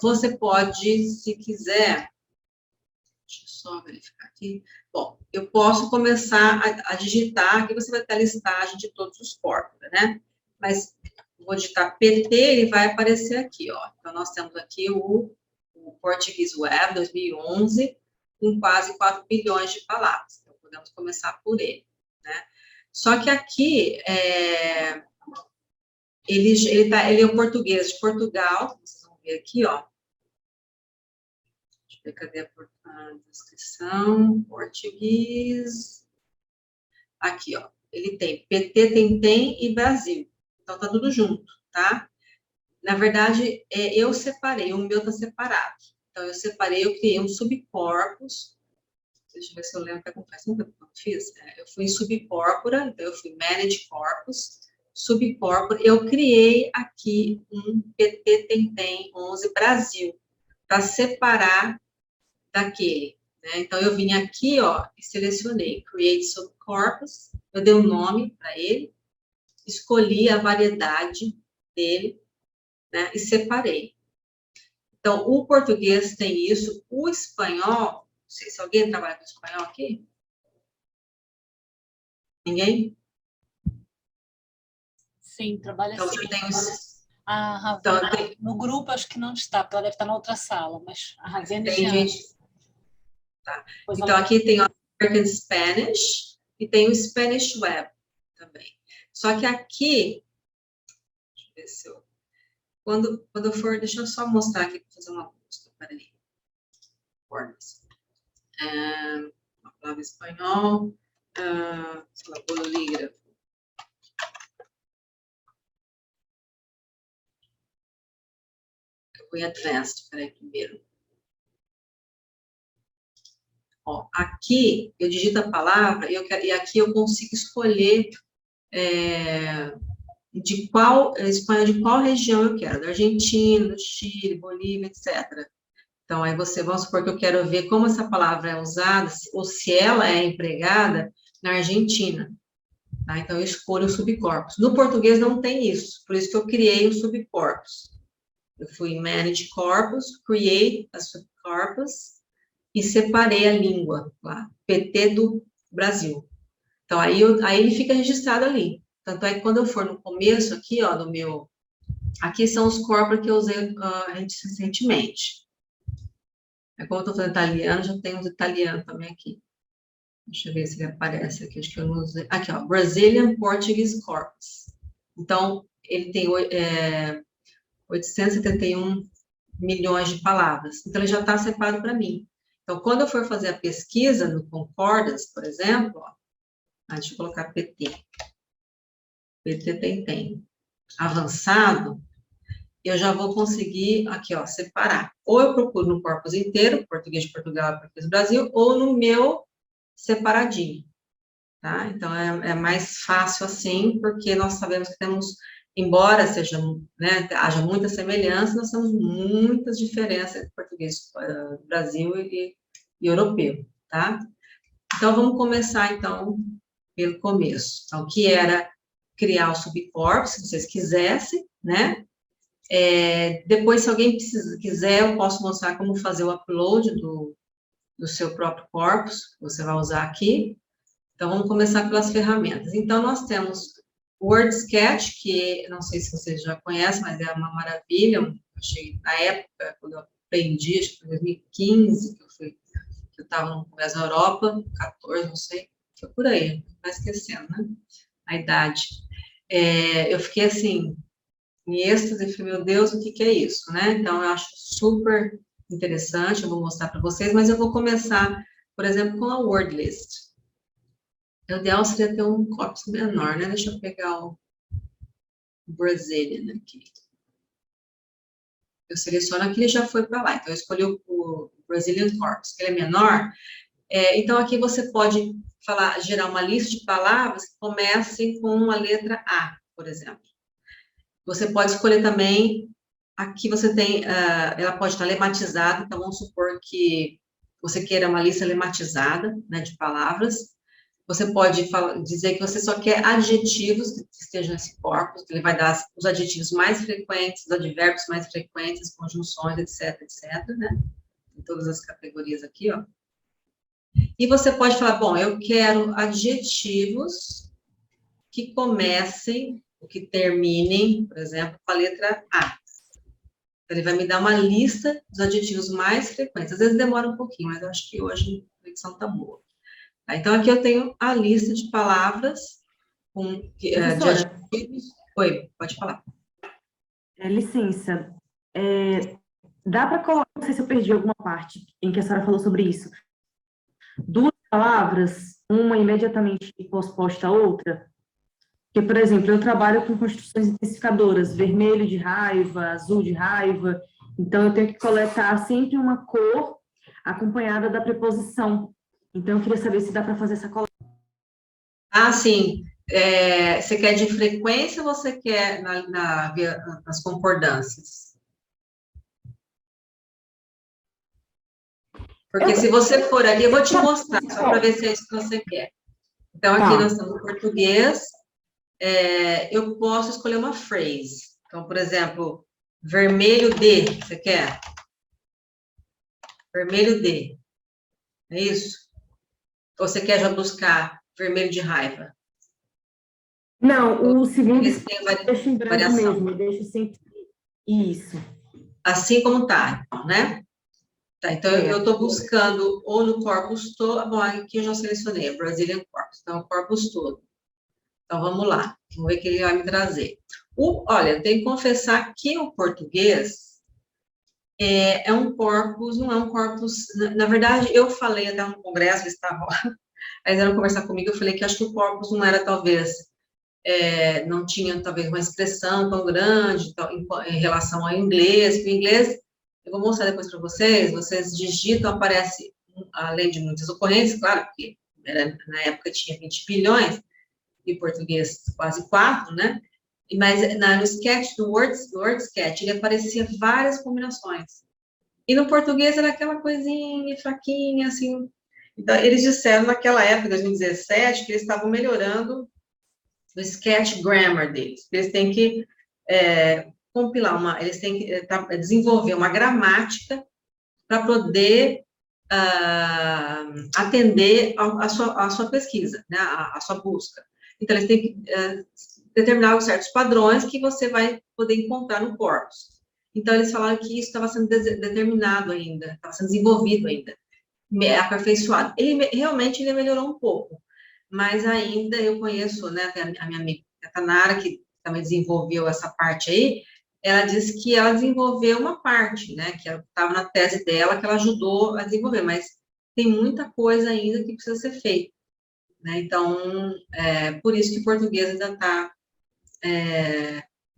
Você pode, se quiser, deixa eu só verificar aqui. Bom, eu posso começar a digitar, aqui você vai ter a listagem de todos os corpos, né? Mas vou digitar PT, ele vai aparecer aqui, ó. Então, nós temos aqui o Português Web 2011, com quase 4 bilhões de palavras. Então, podemos começar por ele, né? Só que aqui, ele é o português de Portugal, vocês vão ver aqui, ó. Deixa eu ver, cadê a descrição? Português. Aqui, ó. Ele tem PT, Tem e Brasil. Então, tá tudo junto, tá? Na verdade, eu separei, o meu tá separado. Então, eu separei, eu criei um subcorpus. Deixa eu ver se eu lembro o que acontece. Não, eu fiz. Eu fui em subcorpora, então eu fui manage corpus, subcorpora. Eu criei aqui um PT Tem 11 Brasil, para separar daquele. Né? Então, eu vim aqui, ó, e selecionei Create Subcorpus, eu dei um nome para ele, escolhi a variedade dele, né, e separei. Então, o português tem isso, o espanhol, não sei se alguém trabalha com espanhol aqui? Ninguém? Sim, trabalha Então, sim. você tem A Ravena, então, no grupo acho que não está, porque ela deve estar na outra sala, mas a Ravena tem gente. Tá. Então, ela... aqui tem o American Spanish e tem o Spanish Web também. Só que aqui, deixa eu ver se eu. Quando eu for, deixa eu só mostrar aqui para fazer uma busca. Peraí. Formas. Uma palavra em espanhol. Sei lá, bolígrafo. Eu vou em Advanced, peraí, primeiro. Ó, aqui eu digito a palavra e aqui eu consigo escolher de qual Espanha, de qual região eu quero, da Argentina, do Chile, Bolívia, etc. Então, aí vamos supor que eu quero ver como essa palavra é usada, ou se ela é empregada na Argentina. Tá? Então, eu escolho o subcorpus. No português não tem isso, por isso que eu criei o subcorpus. Eu fui em Manage Corpus, Create a Subcorpus, e separei a língua lá, PT do Brasil. Então, aí ele fica registrado ali. Tanto é que quando eu for no começo aqui, ó, do meu... Aqui são os corpos que eu usei recentemente. Como eu estou fazendo italiano, já tem uns italianos também aqui. Deixa eu ver se ele aparece aqui. Acho que eu não usei. Aqui, ó, Brazilian Portuguese Corpus. Então, ele tem 871 milhões de palavras. Então, ele já está separado para mim. Então, quando eu for fazer a pesquisa no Concordance, por exemplo, ó, deixa eu colocar PT. PT tem. Avançado, eu já vou conseguir, aqui, ó, separar. Ou eu procuro no corpus inteiro, português de Portugal, português do Brasil, ou no meu separadinho, tá? Então, é mais fácil assim, porque nós sabemos que temos, embora seja, né, haja muita semelhança, nós temos muitas diferenças entre português do Brasil e europeu, tá? Então, vamos começar, então, pelo começo. Então, que era criar o subcorpus, se vocês quisessem, né? Depois, se alguém quiser, eu posso mostrar como fazer o upload do seu próprio corpus, que você vai usar aqui. Então, vamos começar pelas ferramentas. Então, nós temos o Word Sketch, que não sei se vocês já conhecem, mas é uma maravilha. Eu achei, na época, quando eu aprendi, acho que foi em 2015, que eu estava no Congresso da Europa, 14, não sei, foi por aí, vai esquecendo, né? A idade. eu fiquei assim, em êxtase, falei, meu Deus, o que que é isso, né? Então, eu acho super interessante, eu vou mostrar para vocês, mas eu vou começar, por exemplo, com a word list. O ideal seria ter um corpus menor, né? Deixa eu pegar o Brazilian aqui. Eu seleciono aqui, ele já foi para lá. Então, eu escolhi o Brazilian Corpus, que ele é menor. Então, aqui você pode gerar uma lista de palavras que comecem com a letra A, por exemplo. Você pode escolher também, aqui você tem, ela pode estar lematizada, então vamos supor que você queira uma lista lematizada, né, de palavras. Você pode dizer que você só quer adjetivos que estejam nesse corpus, que ele vai dar os adjetivos mais frequentes, os advérbios mais frequentes, as conjunções, etc, né? Em todas as categorias aqui, ó. E você pode falar, bom, eu quero adjetivos que comecem, ou que terminem, por exemplo, com a letra A. Ele vai me dar uma lista dos adjetivos mais frequentes. Às vezes demora um pouquinho, mas eu acho que hoje a edição está boa. Então, aqui eu tenho a lista de palavras de adjetivos. Oi, pode falar. Licença. Dá para colocar, não sei se eu perdi alguma parte em que a senhora falou sobre isso. Duas palavras, uma imediatamente posposta à outra. Porque, por exemplo, eu trabalho com construções intensificadoras, vermelho de raiva, azul de raiva, então eu tenho que coletar sempre uma cor acompanhada da preposição. Então, eu queria saber se dá para fazer essa coleta. Ah, sim. Você quer de frequência ou você quer nas concordâncias? Porque se você for aqui, eu vou te mostrar, só para ver se é isso que você quer. Então, aqui nós estamos no português. Eu posso escolher uma phrase. Então, por exemplo, vermelho de, você quer? Vermelho de. É isso? Ou você quer já buscar vermelho de raiva? Não, o segundo deixa em branco mesmo, deixa sempre isso. Assim como tá, né? Tá, então eu estou buscando ou no corpus todo, bom, aqui eu já selecionei, Brazilian Corpus, então o corpus todo. Então vamos lá, vamos ver o que ele vai me trazer. Olha, tenho que confessar que o português é um corpus, não é um corpus, na verdade eu falei até no congresso, eles estavam lá, eles vieram conversar comigo, eu falei que acho que o corpus não era talvez, não tinha talvez uma expressão tão grande em relação ao inglês, que o inglês, eu vou mostrar depois para vocês digitam, aparece, além de muitas ocorrências, claro, porque na época tinha 20 bilhões, e português quase 4, né? Mas no sketch, do Word Sketch, ele aparecia várias combinações. E no português era aquela coisinha fraquinha, assim. Então, eles disseram naquela época, 2017, que eles estavam melhorando o sketch grammar deles. Eles têm que compilar eles têm que desenvolver uma gramática para poder atender a sua pesquisa, né, a sua busca. Então, eles têm que determinar certos padrões que você vai poder encontrar no corpus. Então, eles falaram que isso estava sendo determinado ainda, estava sendo desenvolvido ainda, aperfeiçoado. Realmente ele melhorou um pouco, mas ainda eu conheço, né, a minha amiga Tanara, que também desenvolveu essa parte aí, ela disse que ela desenvolveu uma parte, né, que estava na tese dela, que ela ajudou a desenvolver, mas tem muita coisa ainda que precisa ser feita, né, então, por isso que o português ainda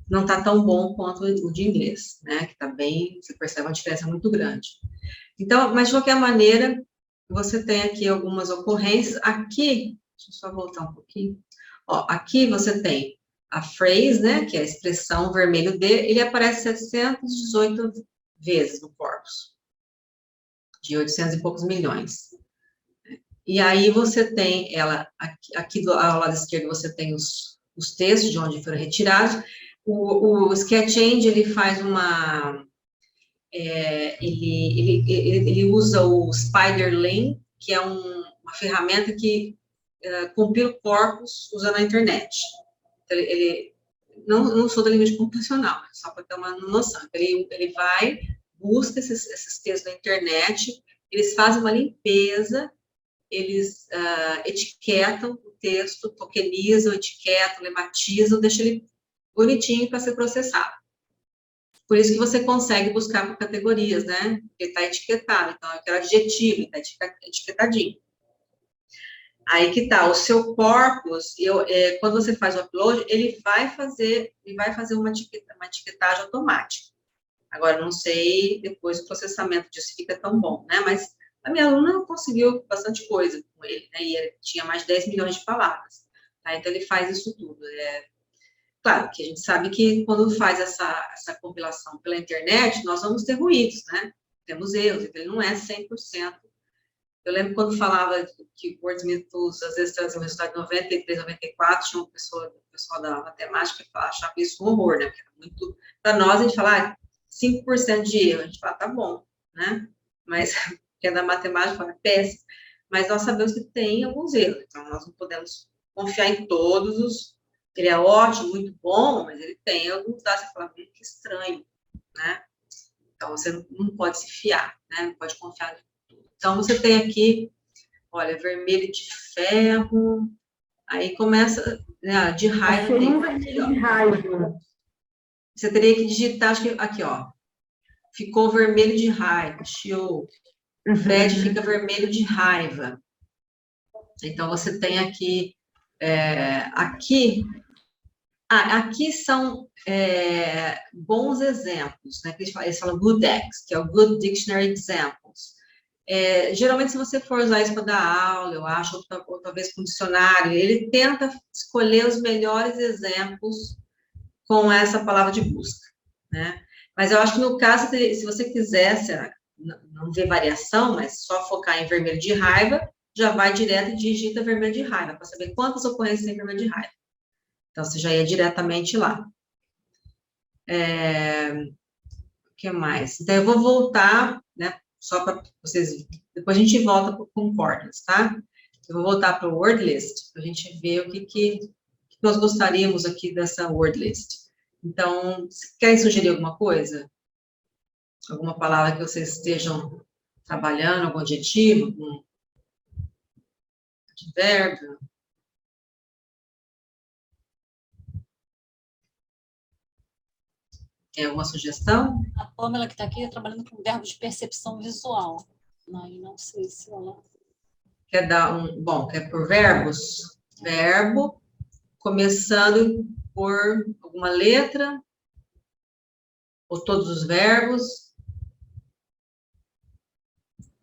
não está tão bom quanto o de inglês, né, que está bem, você percebe uma diferença muito grande. Então, mas de qualquer maneira, você tem aqui algumas ocorrências, aqui, deixa eu só voltar um pouquinho, ó, aqui você tem a phrase, né, que é a expressão vermelho de, ele aparece 718 vezes no corpus, de 800 e poucos milhões. E aí você tem ela, aqui ao lado esquerdo você tem os textos de onde foram retirados. O SketchEngine, ele faz ele usa o Spiderling, que é uma ferramenta que compila o corpus usando a internet. Então, ele não sou da linguagem computacional, só para ter uma noção. Então, ele vai, busca esses textos na internet, eles fazem uma limpeza eles etiquetam o texto, tokenizam, etiquetam, lematizam, deixam ele bonitinho para ser processado. Por isso que você consegue buscar por categorias, né? Porque está etiquetado. Então, eu quero adjetivo, está etiquetadinho. Aí que tá, o seu corpus, quando você faz o upload, ele vai fazer uma etiquetagem automática. Agora, não sei depois o processamento disso fica tão bom, né? Mas a minha aluna conseguiu bastante coisa com ele, né? E ele tinha mais de 10 milhões de palavras. Tá? Então, ele faz isso tudo. Claro que a gente sabe que quando faz essa compilação pela internet, nós vamos ter ruídos, né? Temos erros, então ele não é 100%. Eu lembro quando falava que o Wordsmith Tools às vezes trazia um resultado de 93, 94, tinha uma pessoa da matemática que achava isso um horror, né? Porque era muito... Para nós, a gente fala, 5% de erro. A gente fala, tá bom, né? Mas, porque é da matemática, fala, é péssimo. Mas nós sabemos que tem alguns erros, então nós não podemos confiar em todos os... Ele é ótimo, muito bom, mas ele tem alguns dados que você fala, que estranho, né? Então, você não pode se fiar, né? Não pode confiar em tudo. Então, você tem aqui, olha, vermelho de ferro, aí começa, né, de raiva. Achei um vermelho de raiva. Você teria que digitar, acho que aqui, ó, ficou vermelho de raiva, show. Fred fica vermelho de raiva. Então, você tem aqui, aqui são bons exemplos, né? Eles falam good X, que é o Good Dictionary Examples. Geralmente, se você for usar isso para dar aula, eu acho, ou talvez para um dicionário, ele tenta escolher os melhores exemplos com essa palavra de busca, né? Mas eu acho que no caso, se você quisesse não ver variação, mas só focar em vermelho de raiva, já vai direto e digita vermelho de raiva, para saber quantas ocorrências tem vermelho de raiva. Então, você já ia diretamente lá. O que mais? Então, eu vou voltar, né, só para vocês... Depois a gente volta para o Concordance, tá? Eu vou voltar para o Word List, para a gente ver o que nós gostaríamos aqui dessa Word List. Então, querem sugerir alguma coisa? Alguma palavra que vocês estejam trabalhando, algum adjetivo, algum advérbio? Tem alguma sugestão? A Pamela, que está aqui, trabalhando com verbos de percepção visual. Não sei se ela... Quer dar quer por verbos? Verbo, começando por alguma letra, ou todos os verbos.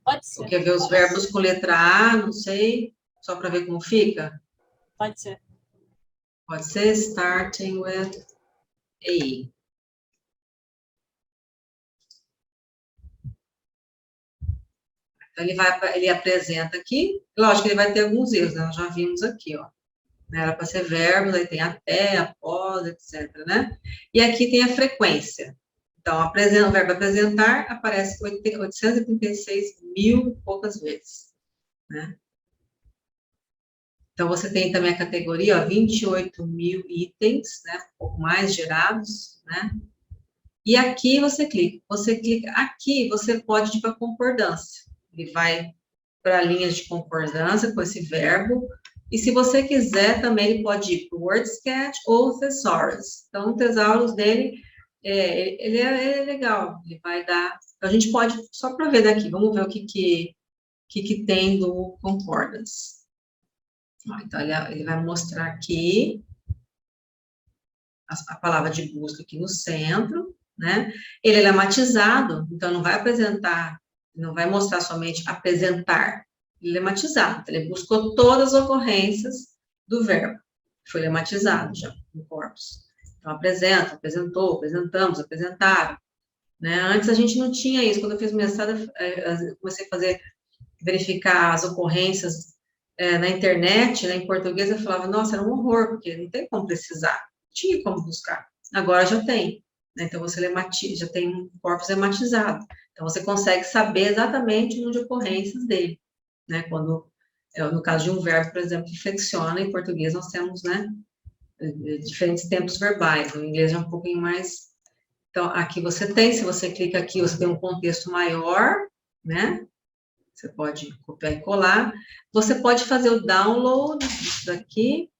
Pode ser. Ou quer ver os verbos com letra A, não sei, só para ver como fica? Pode ser. Pode ser, starting with A. Então, ele apresenta aqui, lógico que ele vai ter alguns erros, né? Nós já vimos aqui, ó. Era para ser verbos, aí tem até, após, etc, né? E aqui tem a frequência. Então, o verbo apresentar aparece 836 mil e poucas vezes, né? Então, você tem também a categoria, ó, 28 mil itens, né? Um pouco mais gerados, né? E aqui você clica. Aqui, você pode ir para concordância. Ele vai para linhas de concordância com esse verbo. E se você quiser, também ele pode ir para o WordSketch ou o Thesaurus. Então, o Thesaurus dele, ele é legal. Ele vai dar... Então, a gente pode, só para ver daqui, vamos ver o que tem do Concordance. Então, ele vai mostrar aqui a palavra de busca aqui no centro, né? Ele é lematizado, então não vai apresentar, não vai mostrar somente apresentar, ele é lematizado, então ele buscou todas as ocorrências do verbo, foi lematizado já no corpus. Então, apresenta, apresentou, apresentamos, apresentaram, né? Antes a gente não tinha isso, quando eu fiz mestrado, eu comecei a verificar as ocorrências na internet, né, em português, eu falava, nossa, era um horror, porque não tem como precisar, tinha como buscar, agora já tem. Então, você já tem um corpus lematizado. Então, você consegue saber exatamente o número de ocorrências dele. Né? Quando, no caso de um verbo, por exemplo, que flexiona, em português nós temos, né, diferentes tempos verbais. No inglês é um pouquinho mais... Então, aqui você tem, se você clica aqui, você tem um contexto maior, né? Você pode copiar e colar. Você pode fazer o download disso daqui.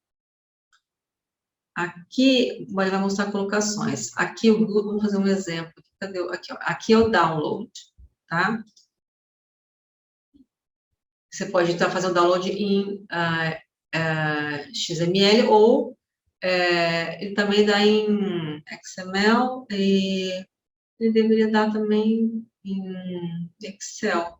Aqui, ele vai mostrar colocações. Aqui, vamos fazer um exemplo. Cadê? Aqui, ó. Aqui é o download, tá? Você pode estar fazendo download em XML ou ele também dá em XML e ele deveria dar também em Excel.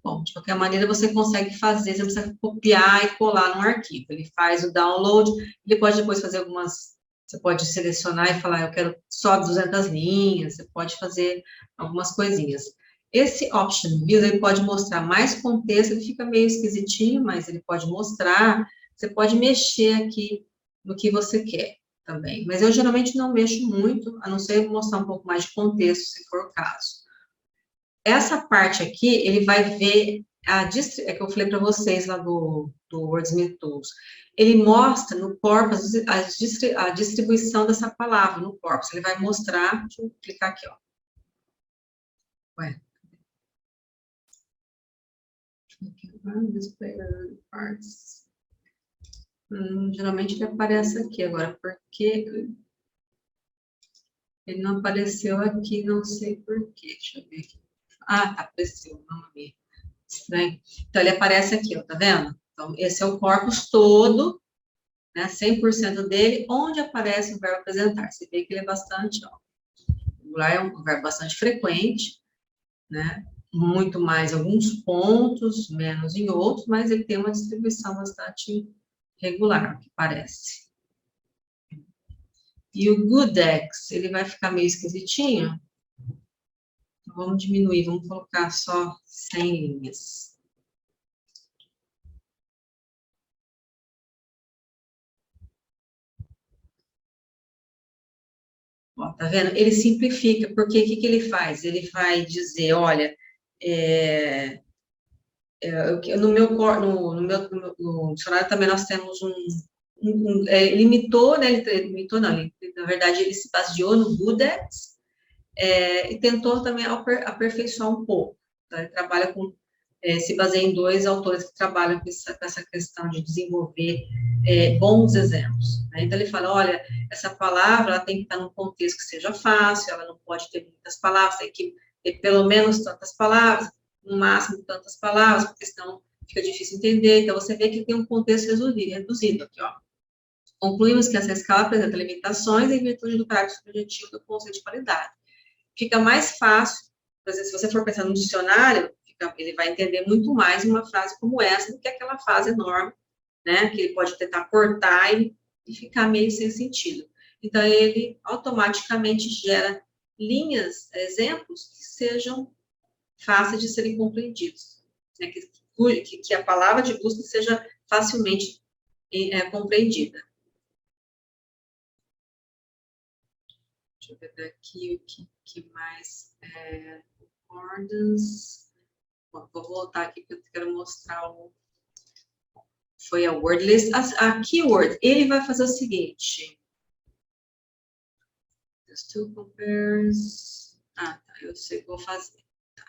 Bom, de qualquer maneira, você consegue fazer, você precisa copiar e colar num arquivo. Ele faz o download, ele pode depois fazer algumas, você pode selecionar e falar, eu quero só 200 linhas, você pode fazer algumas coisinhas. Esse Option View, ele pode mostrar mais contexto, ele fica meio esquisitinho, mas ele pode mostrar, você pode mexer aqui no que você quer também. Mas eu geralmente não mexo muito, a não ser mostrar um pouco mais de contexto, se for o caso. Essa parte aqui, ele vai ver, é que eu falei para vocês lá do Wordsmith Tools, ele mostra no corpus a distribuição dessa palavra no corpus, ele vai mostrar, deixa eu clicar aqui, ó. Ué. Geralmente ele aparece aqui agora, porque ele não apareceu aqui, não sei por quê, deixa eu ver aqui. Ah, tá, apareceu, vamos ver. Estranho. Então, ele aparece aqui, ó, tá vendo? Então, esse é o corpus todo, né, 100% dele, onde aparece o verbo apresentar. Você vê que ele é bastante, ó, regular é um verbo bastante frequente, né, muito mais em alguns pontos, menos em outros, mas ele tem uma distribuição bastante regular, que parece. E o Goodex, ele vai ficar meio esquisitinho. Então, vamos diminuir, vamos colocar só 100 linhas. Ó, tá vendo? Ele simplifica, porque o que ele faz? Ele vai dizer, olha, no dicionário também nós temos limitou, né? Ele limitou, não, na verdade ele se baseou no Budex e tentou também aperfeiçoar um pouco. Tá? Ele trabalha se baseia em dois autores que trabalham com essa questão de desenvolver bons exemplos. Né? Então, ele fala, olha, essa palavra ela tem que estar num contexto que seja fácil, ela não pode ter muitas palavras, tem que ter pelo menos tantas palavras, no máximo tantas palavras, porque senão fica difícil entender. Então, você vê que tem um contexto reduzido aqui, ó. Concluímos que essa escala apresenta limitações em virtude do caráter subjetivo do conceito de qualidade. Fica mais fácil, por exemplo, se você for pensar no dicionário, ele vai entender muito mais uma frase como essa do que aquela frase enorme, né, que ele pode tentar cortar e ficar meio sem sentido. Então, ele automaticamente gera linhas, exemplos que sejam fáceis de serem compreendidos, né, que a palavra de busca seja facilmente compreendida. Deixa eu ver daqui o que mais concordance. Bom, vou voltar aqui porque eu quero mostrar foi a word list. A keyword, ele vai fazer o seguinte. Just two compares. Ah, tá, eu sei o que vou fazer. Tá.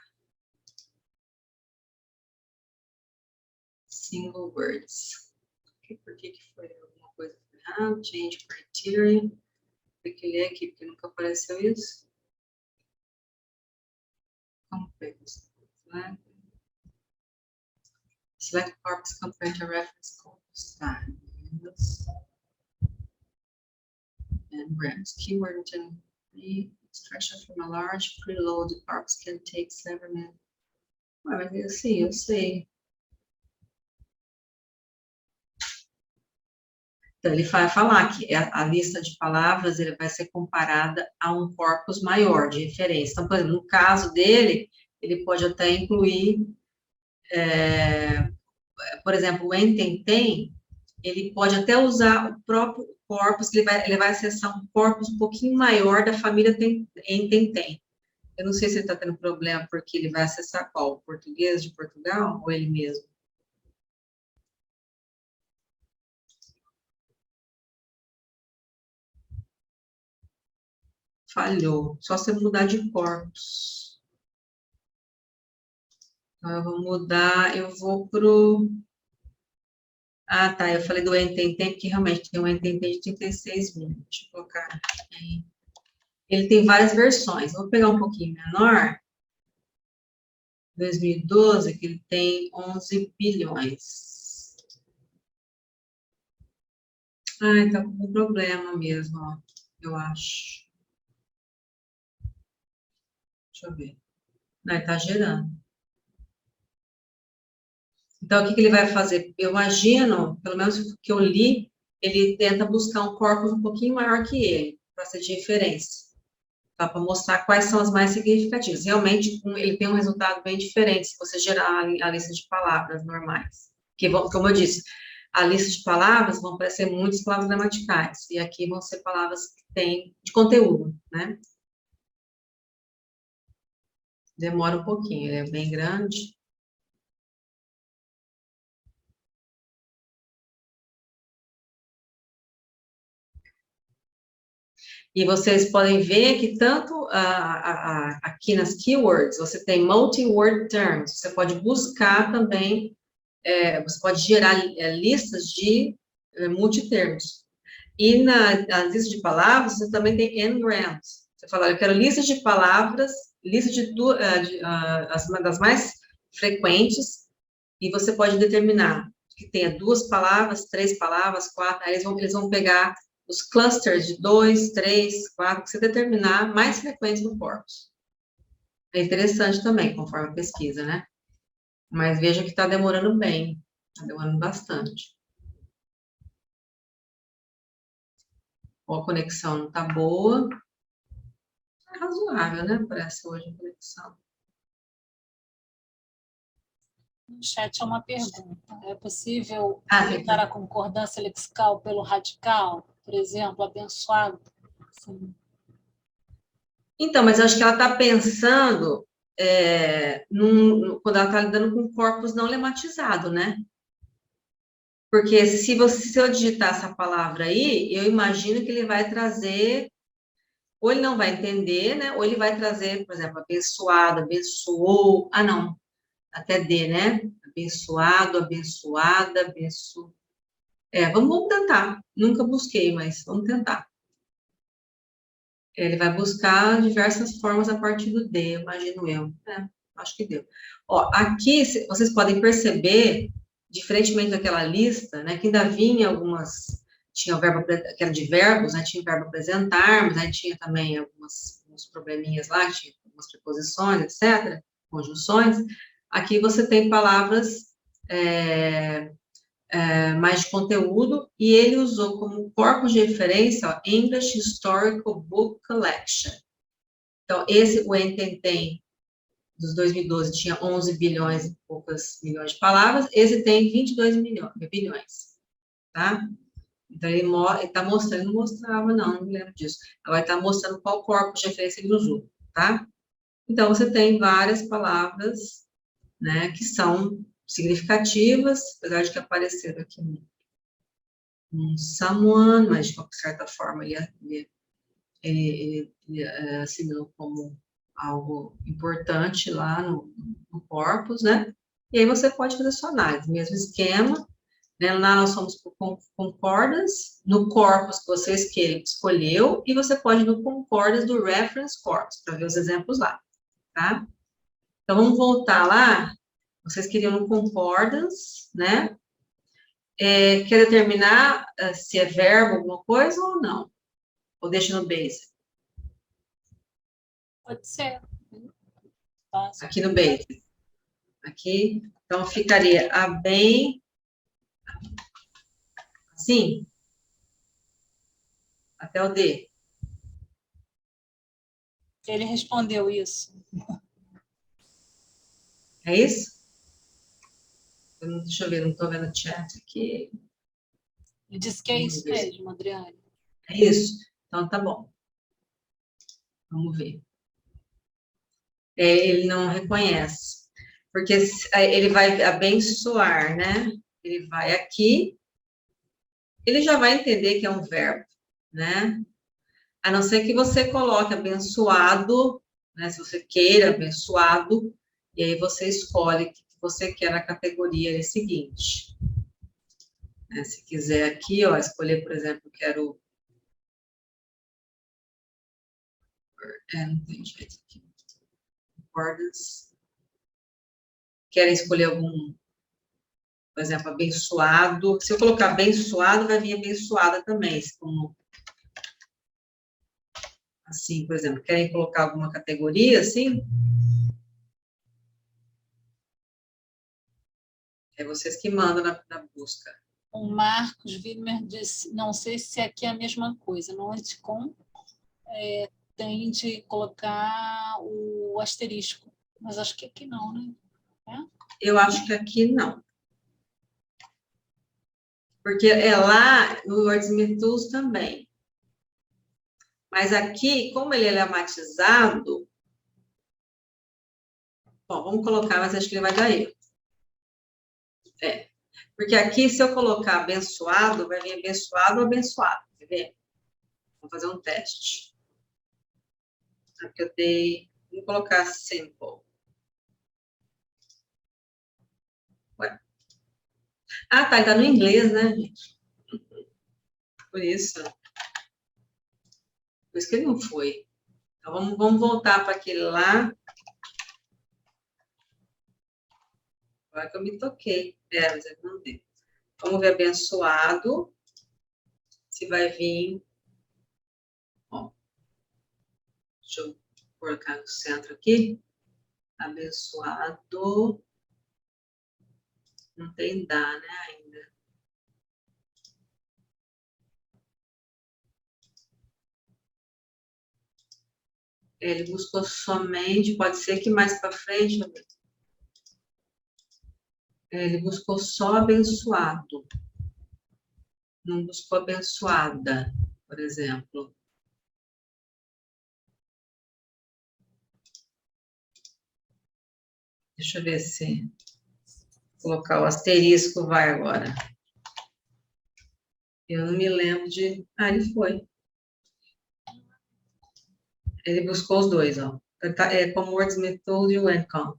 Single words. Por que foi alguma coisa errada? Change criteria. Cliquei aqui porque nunca apareceu isso. Compares. Né? Select corpus compared to reference corpus times. And brands. Keyword and extraction from a large preloaded corpus can take several minutes. Mas assim, eu sei. Então, ele vai falar que a lista de palavras ele vai ser comparada a um corpus maior de referência. Então, por exemplo, no caso dele, ele pode até incluir, por exemplo, o Ententem, ele pode até usar o próprio corpus, ele vai acessar um corpus um pouquinho maior da família Ententem. Eu não sei se ele está tendo problema porque ele vai acessar qual? O português de Portugal ou ele mesmo? Falhou. Só se mudar de corpus. Então, eu vou mudar, eu vou pro... Ah, tá, eu falei do Ententem, porque realmente tem um Ententem de 36 mil. Deixa eu colocar aí. Ele tem várias versões. Vou pegar um pouquinho menor. 2012, que ele tem 11 bilhões. Ai, tá com um problema mesmo, ó, eu acho. Deixa eu ver. Não, ele tá gerando. Então, o que que ele vai fazer? Eu imagino, pelo menos o que eu li, ele tenta buscar um corpus um pouquinho maior que ele, para ser de referência, tá? Para mostrar quais são as mais significativas. Realmente, ele tem um resultado bem diferente se você gerar a lista de palavras normais. Que, como eu disse, a lista de palavras vão aparecer muitas palavras gramaticais, e aqui vão ser palavras que têm de conteúdo, né? Demora um pouquinho, ele é bem grande. E vocês podem ver que tanto aqui nas keywords, você tem multi-word terms, você pode buscar também, você pode gerar listas de multitermos. E na lista de palavras, você também tem n-grams. Você fala, eu quero listas de palavras, lista das mais frequentes, e você pode determinar que tenha 2 palavras, 3 palavras, 4, aí eles vão pegar os clusters de 2, 3, 4, que você determinar mais frequentes no corpus. É interessante também, conforme a pesquisa, né? Mas veja que está demorando bem, está demorando bastante. Ou a conexão não está boa. É razoável, né? Parece hoje a conexão. No chat é uma pergunta. É possível Tem a concordância lexical pelo radical? Por exemplo, abençoado? Sim. Então, mas acho que ela está pensando quando ela está lidando com corpus não lematizado, né? Porque se eu digitar essa palavra aí, eu imagino que ele vai trazer, ou ele não vai entender, né? Ou ele vai trazer, por exemplo, abençoado, abençoou, não, até D, né? Abençoado, abençoada, vamos tentar. Nunca busquei, mas vamos tentar. Ele vai buscar diversas formas a partir do D, imagino eu. Acho que deu. Ó, aqui, vocês podem perceber, diferentemente daquela lista, né, que ainda vinha algumas, tinha o verbo, que era de verbos, né, tinha o verbo apresentarmos, né, tinha também alguns probleminhas lá, tinha algumas preposições, etc., conjunções. Aqui você tem palavras mais de conteúdo, e ele usou como corpus de referência, ó, English Historical Book Collection. Então, o Ententem dos 2012 tinha 11 bilhões e poucas milhões de palavras, esse tem 22 bilhões, tá? Então, ele está mostrando, não mostrava, não me lembro disso. Agora, está mostrando qual corpus de referência ele usou, tá? Então, você tem várias palavras, né, que são significativas, apesar de que apareceram aqui um someone, mas de qualquer certa forma ele assimilou como algo importante lá no corpus, né? E aí você pode fazer sua análise, mesmo esquema, né? Lá nós somos por concordance, no corpus que você escolheu, e você pode ir no concordance do reference corpus, para ver os exemplos lá, tá? Então, vamos voltar lá, vocês queriam no concordance, né? Quer determinar se é verbo alguma coisa ou não? Ou deixa no base? Pode ser. Aqui no base. Aqui, então ficaria a bem, assim, até o D. Ele respondeu isso. É isso? Deixa eu ver, não estou vendo o chat aqui. Ele disse que é isso mesmo, Adriane. É isso? Então, tá bom. Vamos ver. Ele não reconhece. Porque ele vai abençoar, né? Ele vai aqui, ele já vai entender que é um verbo, né? A não ser que você coloque abençoado, né? Se você queira abençoado, E aí você escolhe o que você quer na categoria seguinte. Se quiser aqui, ó, escolher, por exemplo, quero... não tem jeito aqui. Cordas. Querem escolher algum, por exemplo, abençoado. Se eu colocar abençoado, vai vir abençoada também. Como, assim, por exemplo, querem colocar alguma categoria, assim? É vocês que mandam na busca. O Marcos Widmer disse, não sei se aqui é a mesma coisa, no Anticom tem de colocar o asterisco, mas acho que aqui não, né? Eu acho que aqui não. Porque é lá no Wordsmith Tools também. Mas aqui, como ele é lematizado, bom, vamos colocar, mas acho que ele vai dar erro. Porque aqui, se eu colocar abençoado, vai vir abençoado ou abençoado, quer ver? Vamos fazer um teste. Aqui eu dei, vamos colocar simple. Ué. Ah, tá, ele tá no inglês, né, gente? Por isso. Por isso que ele não foi. Então, vamos voltar para aquele lá. Agora que eu me toquei. Mas ele não deu. Vamos ver abençoado. Se vai vir. Ó. Deixa eu colocar no centro aqui. Abençoado. Não tem dá, né, ainda. Ele buscou somente, pode ser que mais para frente, ele buscou só abençoado. Não buscou abençoada, por exemplo. Deixa eu ver se colocar o asterisco vai agora. Eu não me lembro de... Ah, ele foi. Ele buscou os dois, ó. É como Wordsmith Tool e o Enconc.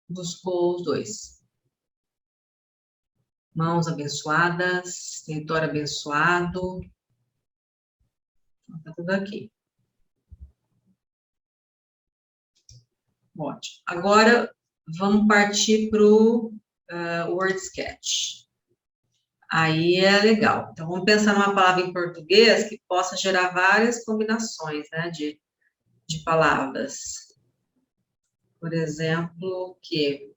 Buscou os dois. Mãos abençoadas, território abençoado. Tá tudo aqui. Ótimo. Agora, vamos partir para o Word Sketch. Aí é legal. Então, vamos pensar numa palavra em português que possa gerar várias combinações, né, de palavras. Por exemplo, que...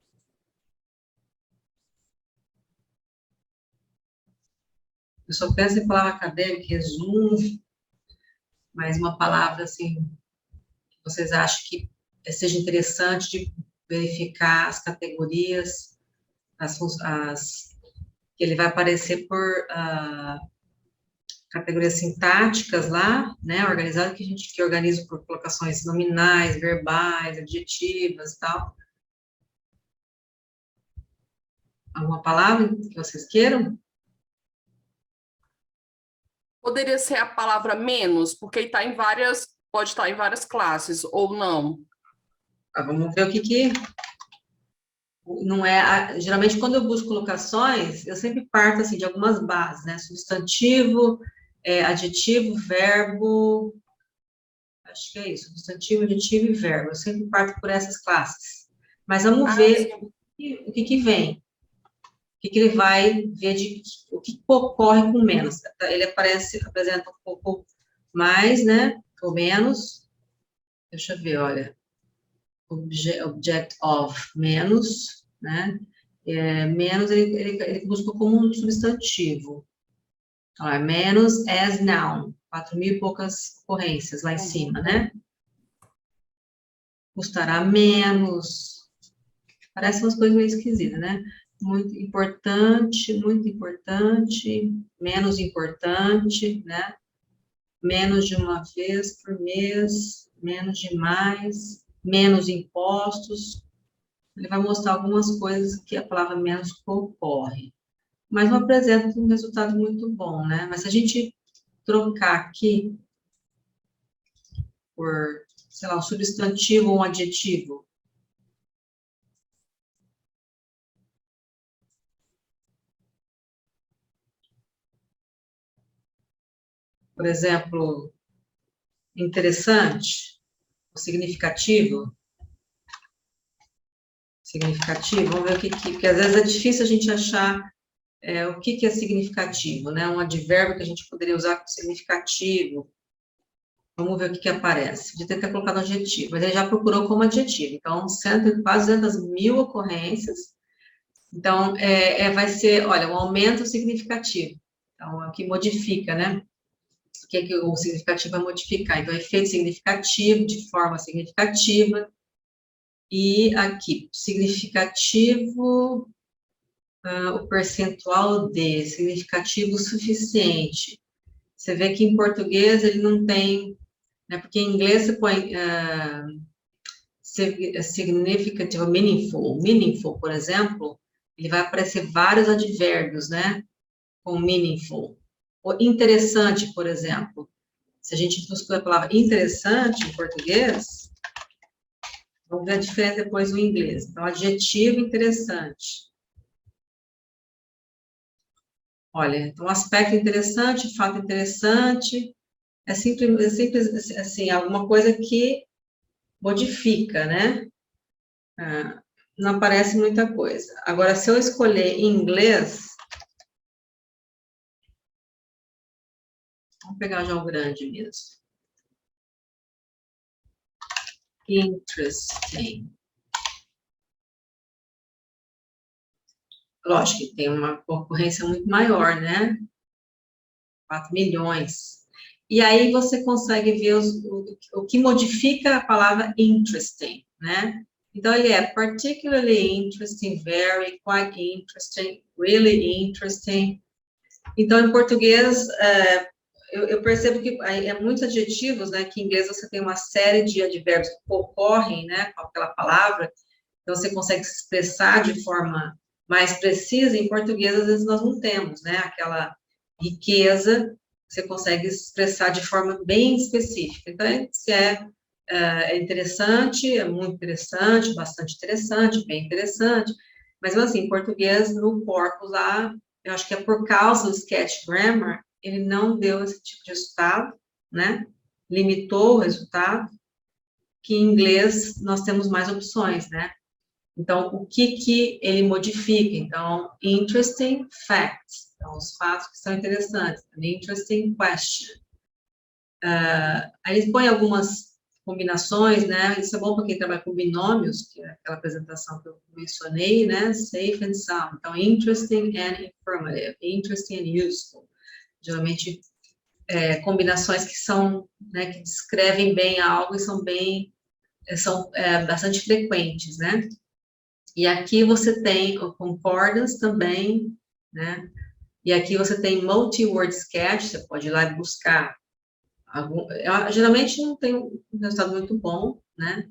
Eu só penso em palavra acadêmica, resumo, mas uma palavra, assim, que vocês acham que seja interessante de verificar as categorias, que ele vai aparecer por categorias sintáticas lá, né, organizado, que organiza por colocações nominais, verbais, adjetivas e tal. Alguma palavra que vocês queiram? Poderia ser a palavra menos, porque está em várias, pode estar em várias classes, ou não. Vamos ver o que não é... Geralmente, quando eu busco colocações, eu sempre parto, assim, de algumas bases, né? Substantivo, adjetivo, verbo... Acho que é isso, substantivo, adjetivo e verbo. Eu sempre parto por essas classes. Mas vamos ver o que vem. O que ele vai ver o que ocorre com menos. Ele apresenta um pouco mais, né? Ou menos. Deixa eu ver, olha. Object of, menos, né? Menos ele busca como um substantivo. Olha, menos as noun. 4.000 e poucas ocorrências lá em cima, né? Custará menos. Parece umas coisas meio esquisitas, né? Muito importante, menos importante, né? Menos de uma vez por mês, menos de mais, menos impostos. Ele vai mostrar algumas coisas que a palavra menos ocorre. Mas não apresenta um resultado muito bom, né? Mas se a gente trocar aqui por sei lá, um substantivo ou um adjetivo. Por exemplo, interessante, o significativo. Significativo, vamos ver o que, porque às vezes é difícil a gente achar o que é significativo, né? Um advérbio que a gente poderia usar como significativo. Vamos ver o que aparece. Podia ter colocado adjetivo, mas ele já procurou como adjetivo. Então, quase 200 mil ocorrências. Então, vai ser, olha, um aumento significativo. Então, é o que modifica, né? O que o significativo vai modificar? Então, efeito significativo, de forma significativa. E aqui, significativo, o percentual de significativo suficiente. Você vê que em português ele não tem, né? Porque em inglês você põe significativo, meaningful. Meaningful, por exemplo, ele vai aparecer vários advérbios, né? Com meaningful. O interessante, por exemplo. Se a gente buscar a palavra interessante em português, vamos ver a diferença depois no inglês. Então, adjetivo interessante. Olha, então, aspecto interessante, fato interessante, é sempre assim, alguma coisa que modifica, né? Não aparece muita coisa. Agora, se eu escolher em inglês, vamos pegar já o grande mesmo. Interesting. Lógico que tem uma concorrência muito maior, né? 4 milhões. E aí você consegue ver o que modifica a palavra interesting, né? Então, ele é particularly interesting, very, quite interesting, really interesting. Então, em português, eu percebo que é muitos adjetivos, né? Que em inglês você tem uma série de advérbios que ocorrem, né? Com aquela palavra. Então, você consegue se expressar de forma mais precisa. Em português, às vezes, nós não temos, né? Aquela riqueza, você consegue expressar de forma bem específica. Então, é interessante, é muito interessante, bastante interessante, bem interessante, mas, assim, em português, no corpus lá, eu acho que é por causa do sketch grammar, ele não deu esse tipo de resultado, né? Limitou o resultado, que em inglês nós temos mais opções, né? Então, o que ele modifica? Então, interesting facts. Então, os fatos que são interessantes. An interesting question. Aí eles põem algumas combinações, né? Isso é bom para quem trabalha com binômios, que é aquela apresentação que eu mencionei, né? Safe and sound. Então, interesting and informative. Interesting and useful. Geralmente, combinações que são, né, que descrevem bem algo e são bastante frequentes, né? E aqui você tem o concordance também, né? E aqui você tem multi-word sketch, você pode ir lá e buscar. Geralmente não tem um resultado muito bom, né?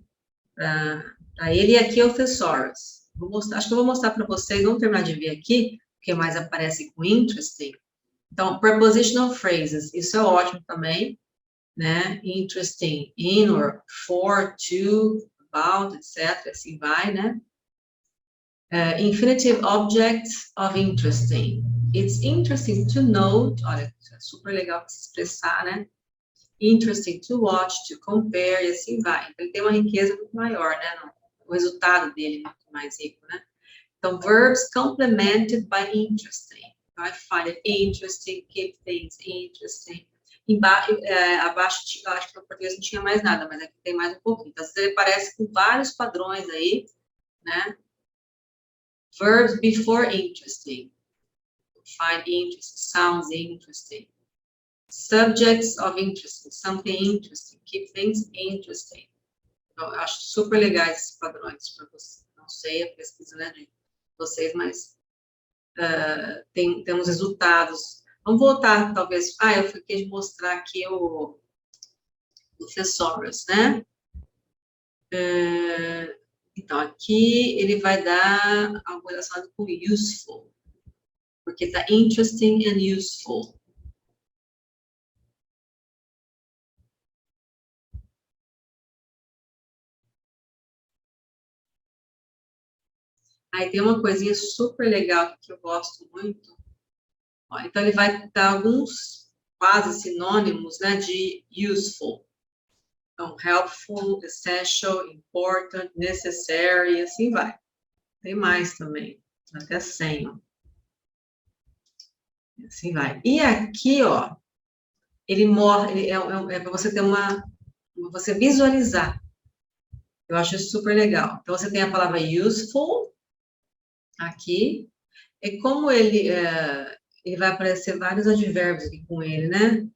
Para ele, e aqui é o thesaurus. Acho que eu vou mostrar para vocês, vamos terminar de ver aqui, o que mais aparece com interesting. Então, prepositional phrases, isso é ótimo também, né? Interesting, in, or for, to, about, etc. Assim vai, né? Infinitive objects of interesting. It's interesting to note, olha, é super legal se expressar, né? Interesting to watch, to compare, e assim vai. Então, ele tem uma riqueza muito maior, né? O resultado dele é muito mais rico, né? Então, verbs complemented by interesting. I find it interesting, keep things interesting. Abaixo, acho que no português não tinha mais nada, mas aqui tem mais um pouquinho. Então, ele parece com vários padrões aí, né? Verbs before interesting. Find interesting, sounds interesting. Subjects of interesting, something interesting, keep things interesting. Então, eu acho super legais esses padrões para vocês. Não sei a pesquisa, né, de vocês, mas temos resultados. Vamos voltar, talvez. Eu fiquei de mostrar aqui o thesaurus, né? Então, aqui ele vai dar algo relacionado com useful, porque está interesting and useful. Aí tem uma coisinha super legal que eu gosto muito. Ó, então, ele vai dar alguns quase sinônimos, né, de useful. Então, helpful, essential, important, necessary, e assim vai. Tem mais também, até 100, ó. E assim vai. E aqui, ó, ele morre, é para você ter você visualizar. Eu acho isso super legal. Então, você tem a palavra useful aqui, e como ele vai aparecer vários advérbios aqui com ele, né?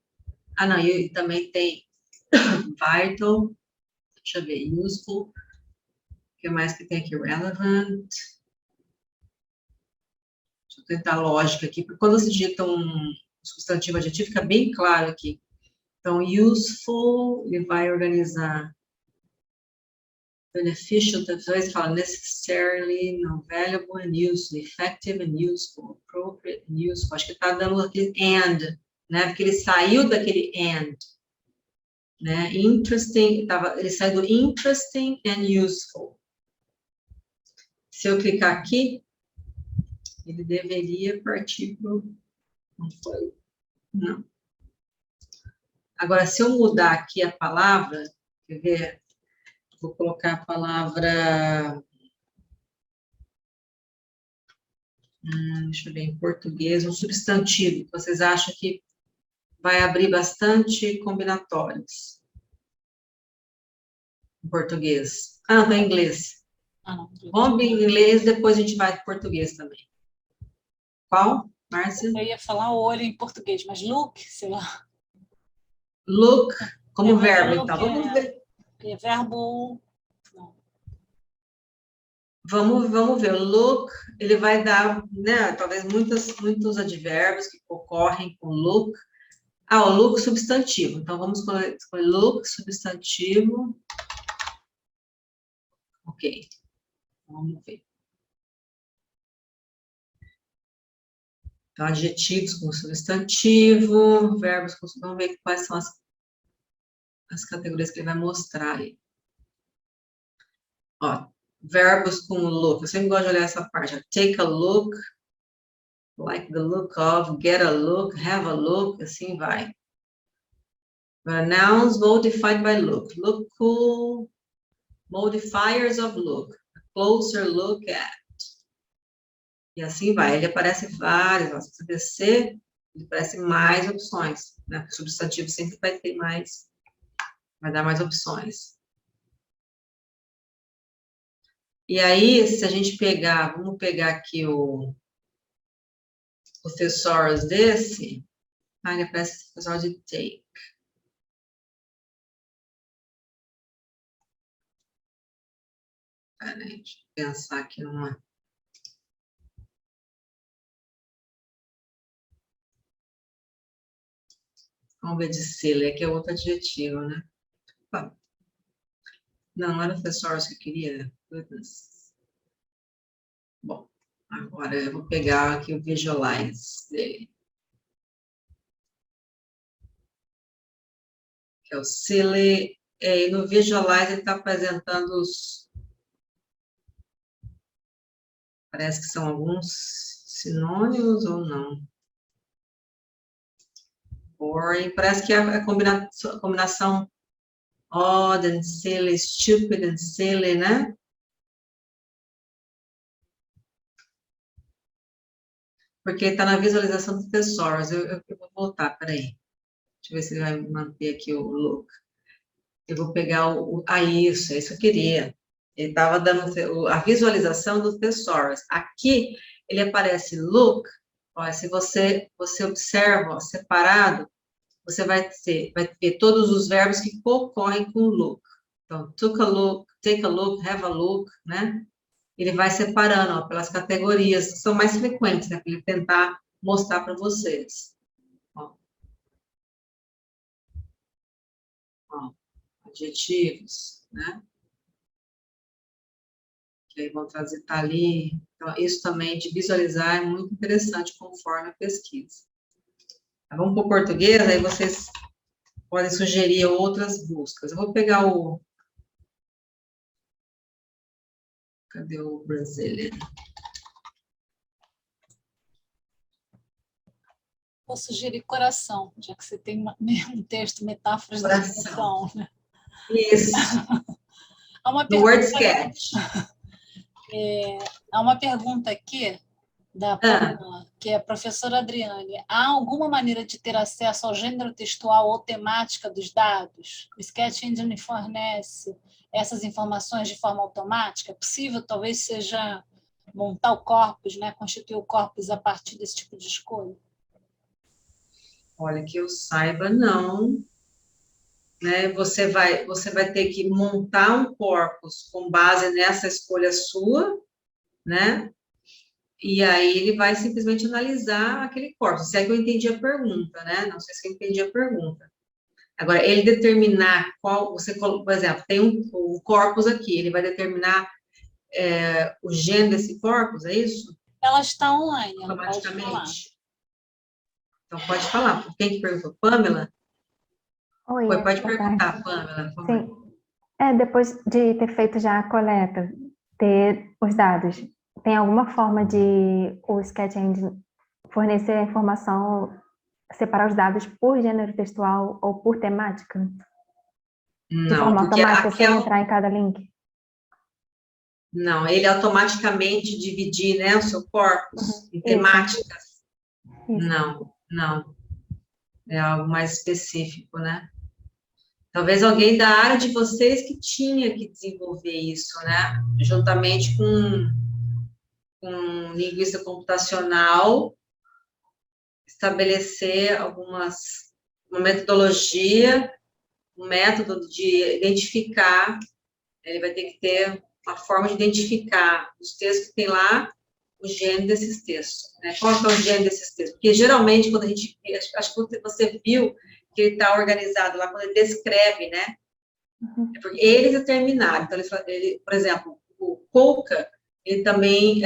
Ah, não, e também tem vital, deixa eu ver, useful, o que mais que tem aqui? Relevant. Deixa eu tentar a lógica aqui, porque quando se digita um substantivo adjetivo, fica bem claro aqui. Então, useful, ele vai organizar beneficial, depois fala necessarily, não valuable and useful, effective and useful, appropriate and useful. Acho que está dando aquele and, né? Porque ele saiu daquele and, né? Interesting, ele saiu do interesting and useful. Se eu clicar aqui, ele deveria partir para o... Não foi? Não. Agora, se eu mudar aqui a palavra, quer ver? Vou colocar a palavra... deixa eu ver, em português, um substantivo. Vocês acham que vai abrir bastante combinatórios em português? Ah, não, tá em inglês. Não. Vamos em inglês, depois a gente vai para português também. Qual, Márcia? Eu ia falar olho em português, mas look, sei lá. Look, como verbo, look, então. Vamos ver. É verbo... Não. Vamos ver. O look, ele vai dar, né, talvez muitos advérbios que ocorrem com look. Ah, o look substantivo. Então, vamos escolher look substantivo. Ok. Vamos ver. Então, adjetivos com substantivo, verbos com... Vamos ver quais são as categorias que ele vai mostrar aí. Ó, verbos com look. Eu sempre gosto de olhar essa parte. Take a look, like the look of, get a look, have a look, assim vai. Nouns modified by look. Look cool, modifiers of look. A closer look at. E assim vai. Ele aparece vários. Ó, se você descer, ele aparece mais opções. Né? O substantivo sempre vai ter mais, vai dar mais opções. E aí, se a gente pegar, vamos pegar aqui o thesaurus desse, ele aparece thesaurus de take. Peraí, deixa eu pensar aqui numa... Vamos ver de sele, que é outro adjetivo, né? Não era o thesaurus que eu queria. Goodness. Bom, agora eu vou pegar aqui o visualize dele. Que é o sele. E no visualize ele está apresentando os... Parece que são alguns sinônimos ou não. Boring. Parece que é a combinação odd and silly, stupid and silly, né? Porque está na visualização do thesaurus. Eu vou voltar, peraí. Deixa eu ver se ele vai manter aqui o look. Eu vou pegar isso que eu queria. Ele estava dando a visualização do thesaurus. Aqui, ele aparece look. Ó, se você observa, ó, separado, você vai ver todos os verbos que ocorrem com look. Então, took a look, take a look, have a look, né? Ele vai separando, ó, pelas categorias que são mais frequentes, né? Para ele tentar mostrar para vocês. Ó, adjetivos, né? Que aí vão trazer tá ali. Então, isso também de visualizar é muito interessante conforme a pesquisa. Tá, vamos para o português, aí vocês podem sugerir outras buscas. Eu vou pegar o... Cadê o Brazilian? Vou sugerir coração, já que você tem um texto, metáforas da Coração. coração, né? Isso, Há uma no Word pergunta, Sketch. há uma pergunta aqui da Pamela, que é a professora Adriane. Há alguma maneira de ter acesso ao gênero textual ou temática dos dados? O Sketch Engine fornece essas informações de forma automática? É possível, talvez, seja montar o corpus, né? Constituir o corpus a partir desse tipo de escolha? Olha, que eu saiba, não. Né? Você vai ter que montar um corpus com base nessa escolha sua, né? E aí ele vai simplesmente analisar aquele corpus. Se é que eu entendi a pergunta, né? Não sei se eu entendi a pergunta. Agora, ele determinar qual, por exemplo, tem um corpus aqui, ele vai determinar o gênero desse corpus, é isso? Ela está online, ela pode falar. Automaticamente. Então, pode falar. Quem que perguntou? Pamela? Oi, Pode boa perguntar, tarde. Pamela, por favor. Sim. Depois de ter feito já a coleta, ter os dados, tem alguma forma de o Sketch Engine fornecer a informação, separar os dados por gênero textual ou por temática? De Não, forma porque automática, sem entrar em cada link? Não, ele automaticamente dividir, né, o seu corpus em Isso. temáticas. Isso. Não. É algo mais específico, né? Talvez alguém da área de vocês que tinha que desenvolver isso, né? Juntamente com um linguista computacional, estabelecer uma metodologia, um método de identificar, ele vai ter que ter uma forma de identificar os textos que tem lá, o gênero desses textos, né? Qual que é o gênero desses textos? Porque, geralmente, quando a gente... Acho que você viu que ele está organizado lá, quando ele descreve, né? É porque eles determinaram. Então, ele, por exemplo, o Colca, ele também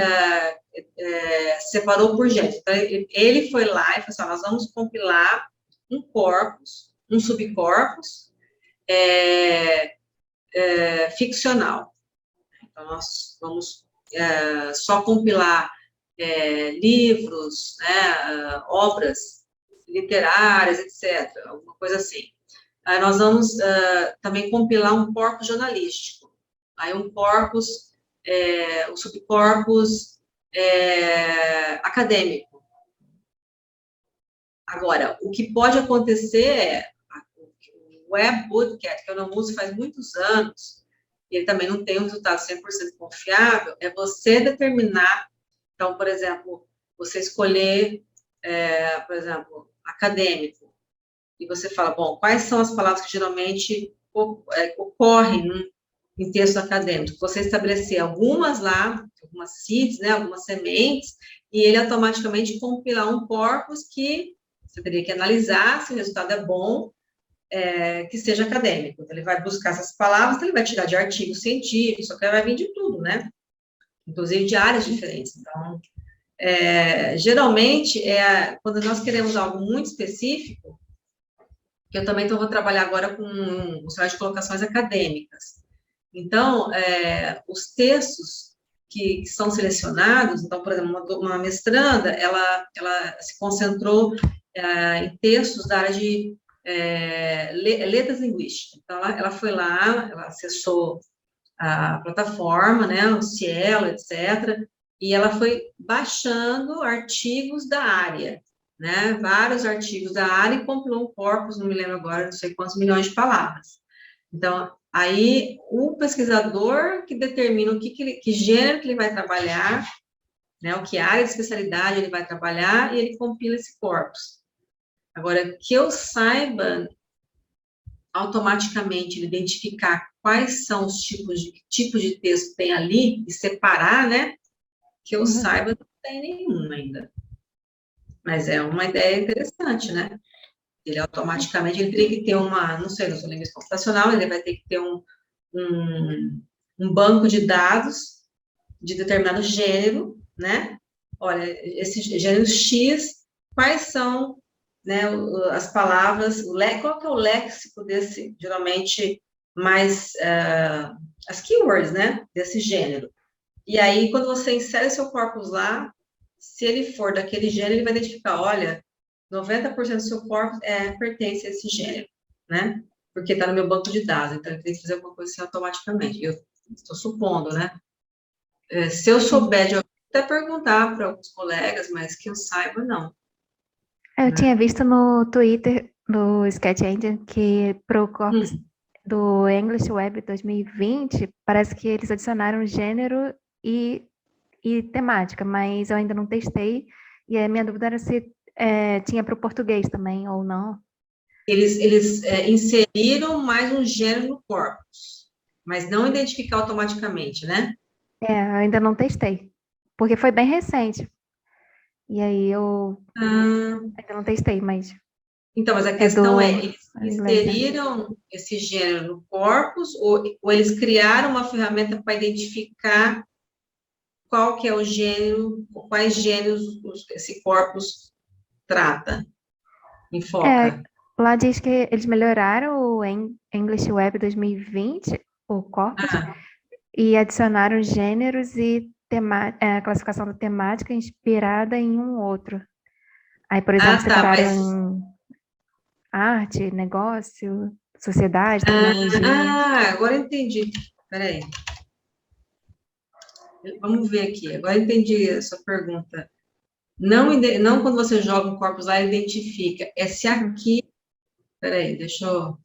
separou por gênero. Então, ele foi lá e falou assim, nós vamos compilar um corpus, um subcorpus ficcional. Então, nós vamos só compilar livros, né, obras literárias, etc., alguma coisa assim. Aí nós vamos também compilar um corpus jornalístico. Aí um corpus, um subcorpus acadêmico. Agora, o que pode acontecer é o Web Bootcat, que eu não uso faz muitos anos, e ele também não tem um resultado 100% confiável, é você determinar, então, por exemplo, você escolher, por exemplo, acadêmico, e você fala, bom, quais são as palavras que geralmente ocorrem em texto acadêmico? Você estabelecer algumas lá, algumas seeds, né, algumas sementes, e ele automaticamente compilar um corpus que você teria que analisar se o resultado é bom, que seja acadêmico. Então, ele vai buscar essas palavras, então ele vai tirar de artigos científicos, só que vai vir de tudo, né? Inclusive de áreas diferentes. Então, geralmente, quando nós queremos algo muito específico, que eu também vou trabalhar agora com o site de colocações acadêmicas. Então, os textos que são selecionados, então, por exemplo, uma mestranda, ela se concentrou em textos da área de letras linguísticas. Então, ela foi lá, ela acessou a plataforma, né, o Cielo, etc., e ela foi baixando artigos da área, né, vários artigos da área, e compilou um corpus, não me lembro agora, não sei quantos milhões de palavras. Então, aí, o pesquisador que determina que gênero que ele vai trabalhar, né, o que área de especialidade ele vai trabalhar, e ele compila esse corpus. Agora, que eu saiba automaticamente identificar quais são os tipos de texto que tem ali, e separar, né, que eu saiba, não tem nenhum ainda. Mas é uma ideia interessante, né? Ele automaticamente, ele teria que ter não sei, não sou linguista computacional, ele vai ter que ter um banco de dados de determinado gênero, né? Olha, esse gênero X, quais são, né, as palavras, qual que é o léxico desse, geralmente, mais, as keywords, né, desse gênero. E aí, quando você insere seu corpus lá, se ele for daquele gênero, ele vai identificar, olha, 90% do seu corpo pertence a esse gênero, né? Porque está no meu banco de dados, então eu tenho que fazer alguma coisa assim automaticamente. Eu estou supondo, né? Se eu souber de alguém, até perguntar para alguns colegas, mas que eu saiba, não. Eu tinha visto no Twitter do Sketch Engine que pro corpus do English Web 2020, parece que eles adicionaram gênero e temática, mas eu ainda não testei, e a minha dúvida era se tinha para o português também ou não. Eles inseriram mais um gênero no corpus, mas não identificar automaticamente, né? Eu ainda não testei, porque foi bem recente. E aí eu ainda não testei, mas... Então, mas a questão eles inglês, né? inseriram esse gênero no corpus ou eles criaram uma ferramenta para identificar qual que é o gênero, quais gêneros esse corpus trata, enfoca? Lá diz que eles melhoraram o English Web 2020, o corpus, e adicionaram gêneros e a classificação da temática inspirada em um outro. Aí, por exemplo, separaram em arte, negócio, sociedade, tecnologia. Agora entendi. Peraí. Vamos ver aqui. Agora entendi a sua pergunta. Não quando você joga um corpus lá, identifica. É se aqui... Peraí, deixa eu...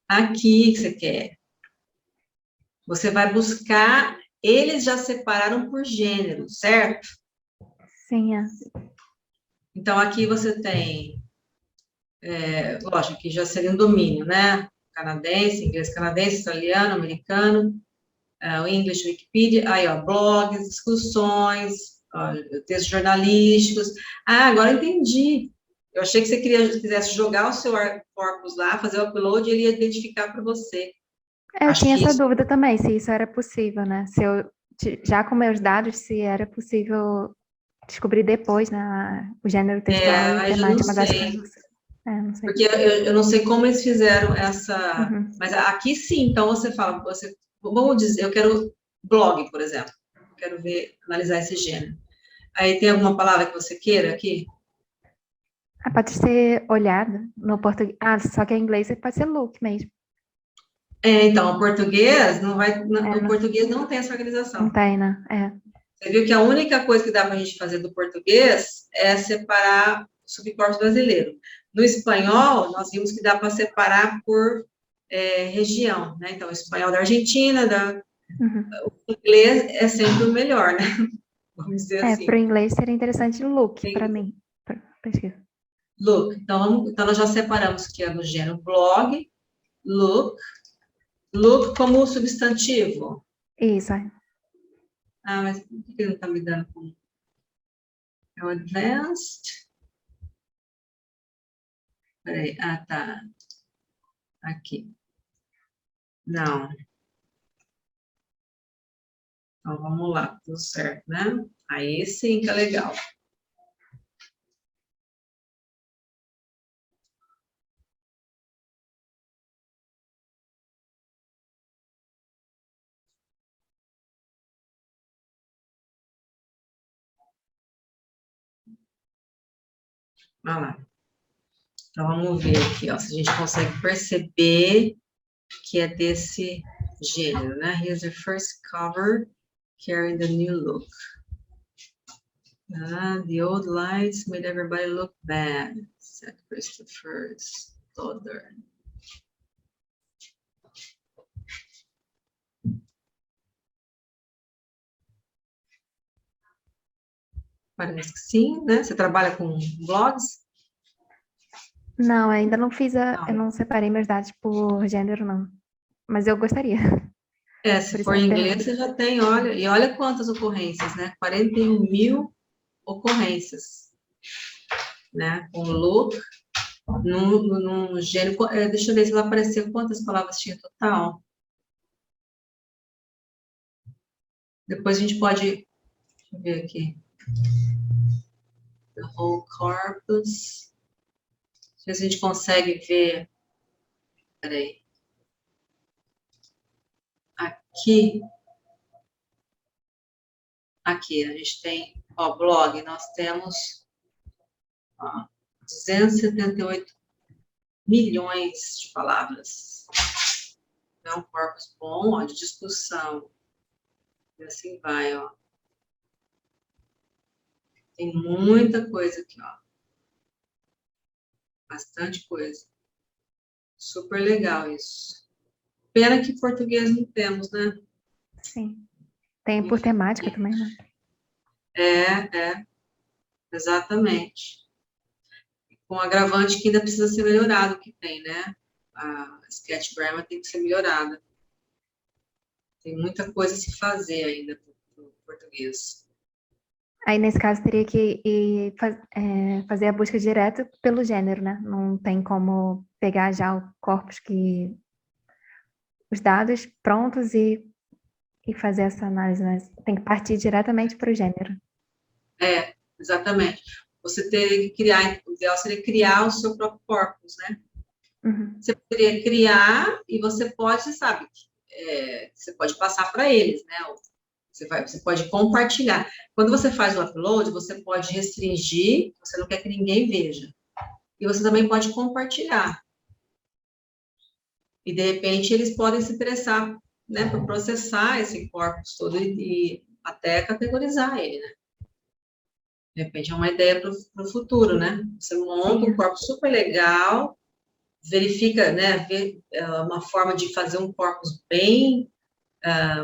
Aqui que você quer. Você vai buscar... Eles já separaram por gênero, certo? Sim, Então, aqui você tem... lógico que já seria um domínio, né? Canadense, inglês canadense, italiano, americano, o English Wikipedia, aí, ó, blogs, discussões, ó, textos jornalísticos. Agora eu entendi. Eu achei que você quisesse jogar o seu corpus lá, fazer o upload e ele ia identificar para você. Eu tinha essa dúvida também, se isso era possível, né? Se eu, já com meus dados, se era possível descobrir depois, né, o gênero textual e temática, mas acho que não sei. Porque eu não sei como eles fizeram essa... Mas aqui sim, então você fala, vamos dizer, eu quero blog, por exemplo. Quero analisar esse gênero. Aí tem alguma palavra que você queira aqui? Pode ser olhada no português. Só que em inglês pode ser look mesmo. Então, o português não vai... O português não tem essa organização. Não tem, né? Você viu que a única coisa que dá para a gente fazer do português é separar o subcorpus brasileiro. No espanhol, nós vimos que dá para separar por região, né? Então, o espanhol da Argentina, o inglês é sempre o melhor, né? Vamos dizer assim. Para o inglês seria interessante look, para mim. Pesquisa. Look. Então, nós já separamos que é no gênero blog, look como substantivo. Isso, mas por que ele não está me dando como... É o advanced. Peraí, tá. Aqui. Não. Então, vamos lá, tudo certo, né? Aí sim que é legal. Olha lá. Então, vamos ver aqui, ó, se a gente consegue perceber que é desse gênero, né? Here's the first cover carrying the new look. The old lights made everybody look bad, said Christopher Stoddard. Parece que sim, né? Você trabalha com blogs? Não, ainda não fiz eu não separei meus dados por gênero, não. Mas eu gostaria. Se for em inglês, você já tem, olha, e olha quantas ocorrências, né? 41 mil ocorrências, né? Com look, num gênero, deixa eu ver se vai aparecer quantas palavras tinha total. Depois a gente pode, deixa eu ver aqui. The whole corpus. Deixa eu ver se a gente consegue ver. Peraí. que aqui a gente tem, ó, blog, nós temos 278 milhões de palavras. É um corpus bom, ó, de discussão. E assim vai, ó. Tem muita coisa aqui, ó. Bastante coisa. Super legal isso. Pena que português não temos, né? Sim. Tem por temática também, né? Exatamente. Com agravante que ainda precisa ser melhorado o que tem, né? A Sketch Grammar tem que ser melhorada. Tem muita coisa a se fazer ainda para o português. Aí, nesse caso, teria que fazer a busca direto pelo gênero, né? Não tem como pegar já o corpus os dados prontos e fazer essa análise, né? Tem que partir diretamente para o gênero. Exatamente. Você teria que criar, o ideal seria criar o seu próprio corpus, né? Uhum. Você poderia criar e você pode, sabe, você pode passar para eles, né? Você pode compartilhar. Quando você faz o upload, você pode restringir, você não quer que ninguém veja. E você também pode compartilhar. E, de repente, eles podem se interessar, né, por processar esse corpus todo e até categorizar ele, né? De repente, é uma ideia para o futuro, né? Você monta um corpus super legal, verifica, né, uma forma de fazer um corpus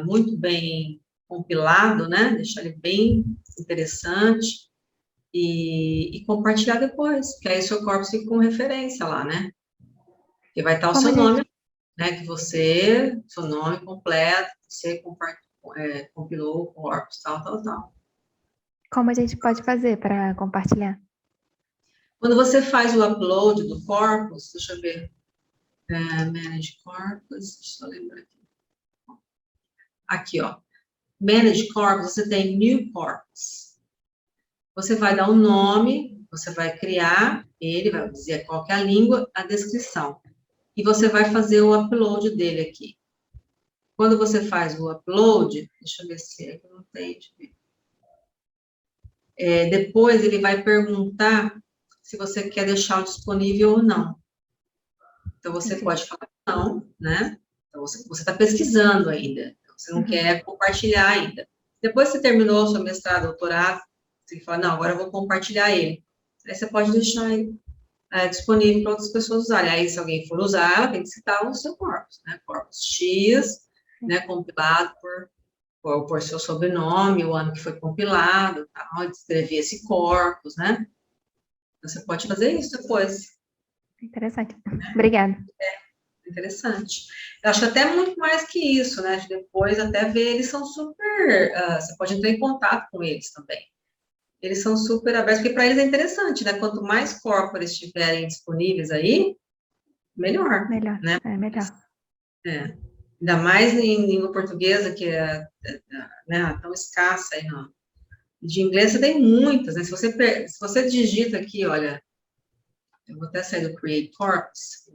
muito bem compilado, né, deixar ele bem interessante e compartilhar depois, que aí seu corpus fica com referência lá, né, que vai estar o seu nome, né, seu nome completo, você compilou o corpus, tal. Como a gente pode fazer para compartilhar? Quando você faz o upload do corpus, deixa eu ver, Manage Corpus, deixa eu lembrar aqui. Aqui, ó. Manage Corpus, você tem New Corpus. Você vai dar um nome, você vai criar ele, vai dizer qual que é a língua, a descrição. E você vai fazer o upload dele aqui. Quando você faz o upload, deixa eu ver se é que não tem, deixa eu ver. Depois ele vai perguntar se você quer deixar disponível ou não. Então, você pode falar não, né? Então, você está pesquisando ainda. Você não quer compartilhar ainda. Depois que você terminou o seu mestrado, doutorado, você fala, não, agora eu vou compartilhar ele. Aí você pode deixar ele disponível para outras pessoas usarem. Aí, se alguém for usar, ela tem que citar o seu corpus, né? Corpus X, né? Compilado por seu sobrenome, o ano que foi compilado, tal, descrever esse corpus, né? Você pode fazer isso depois. Interessante. Obrigada. Interessante. Eu acho até muito mais que isso, né? Depois até ver, eles são super... você pode entrar em contato com eles também. Eles são super abertos, porque para eles é interessante, né? Quanto mais corpos estiverem disponíveis aí, melhor. Melhor, né? Melhor. Ainda mais em língua portuguesa, que é tão escassa aí, não. De inglês você tem muitas, né? Se você digita aqui, olha, eu vou até sair do Create Corpus,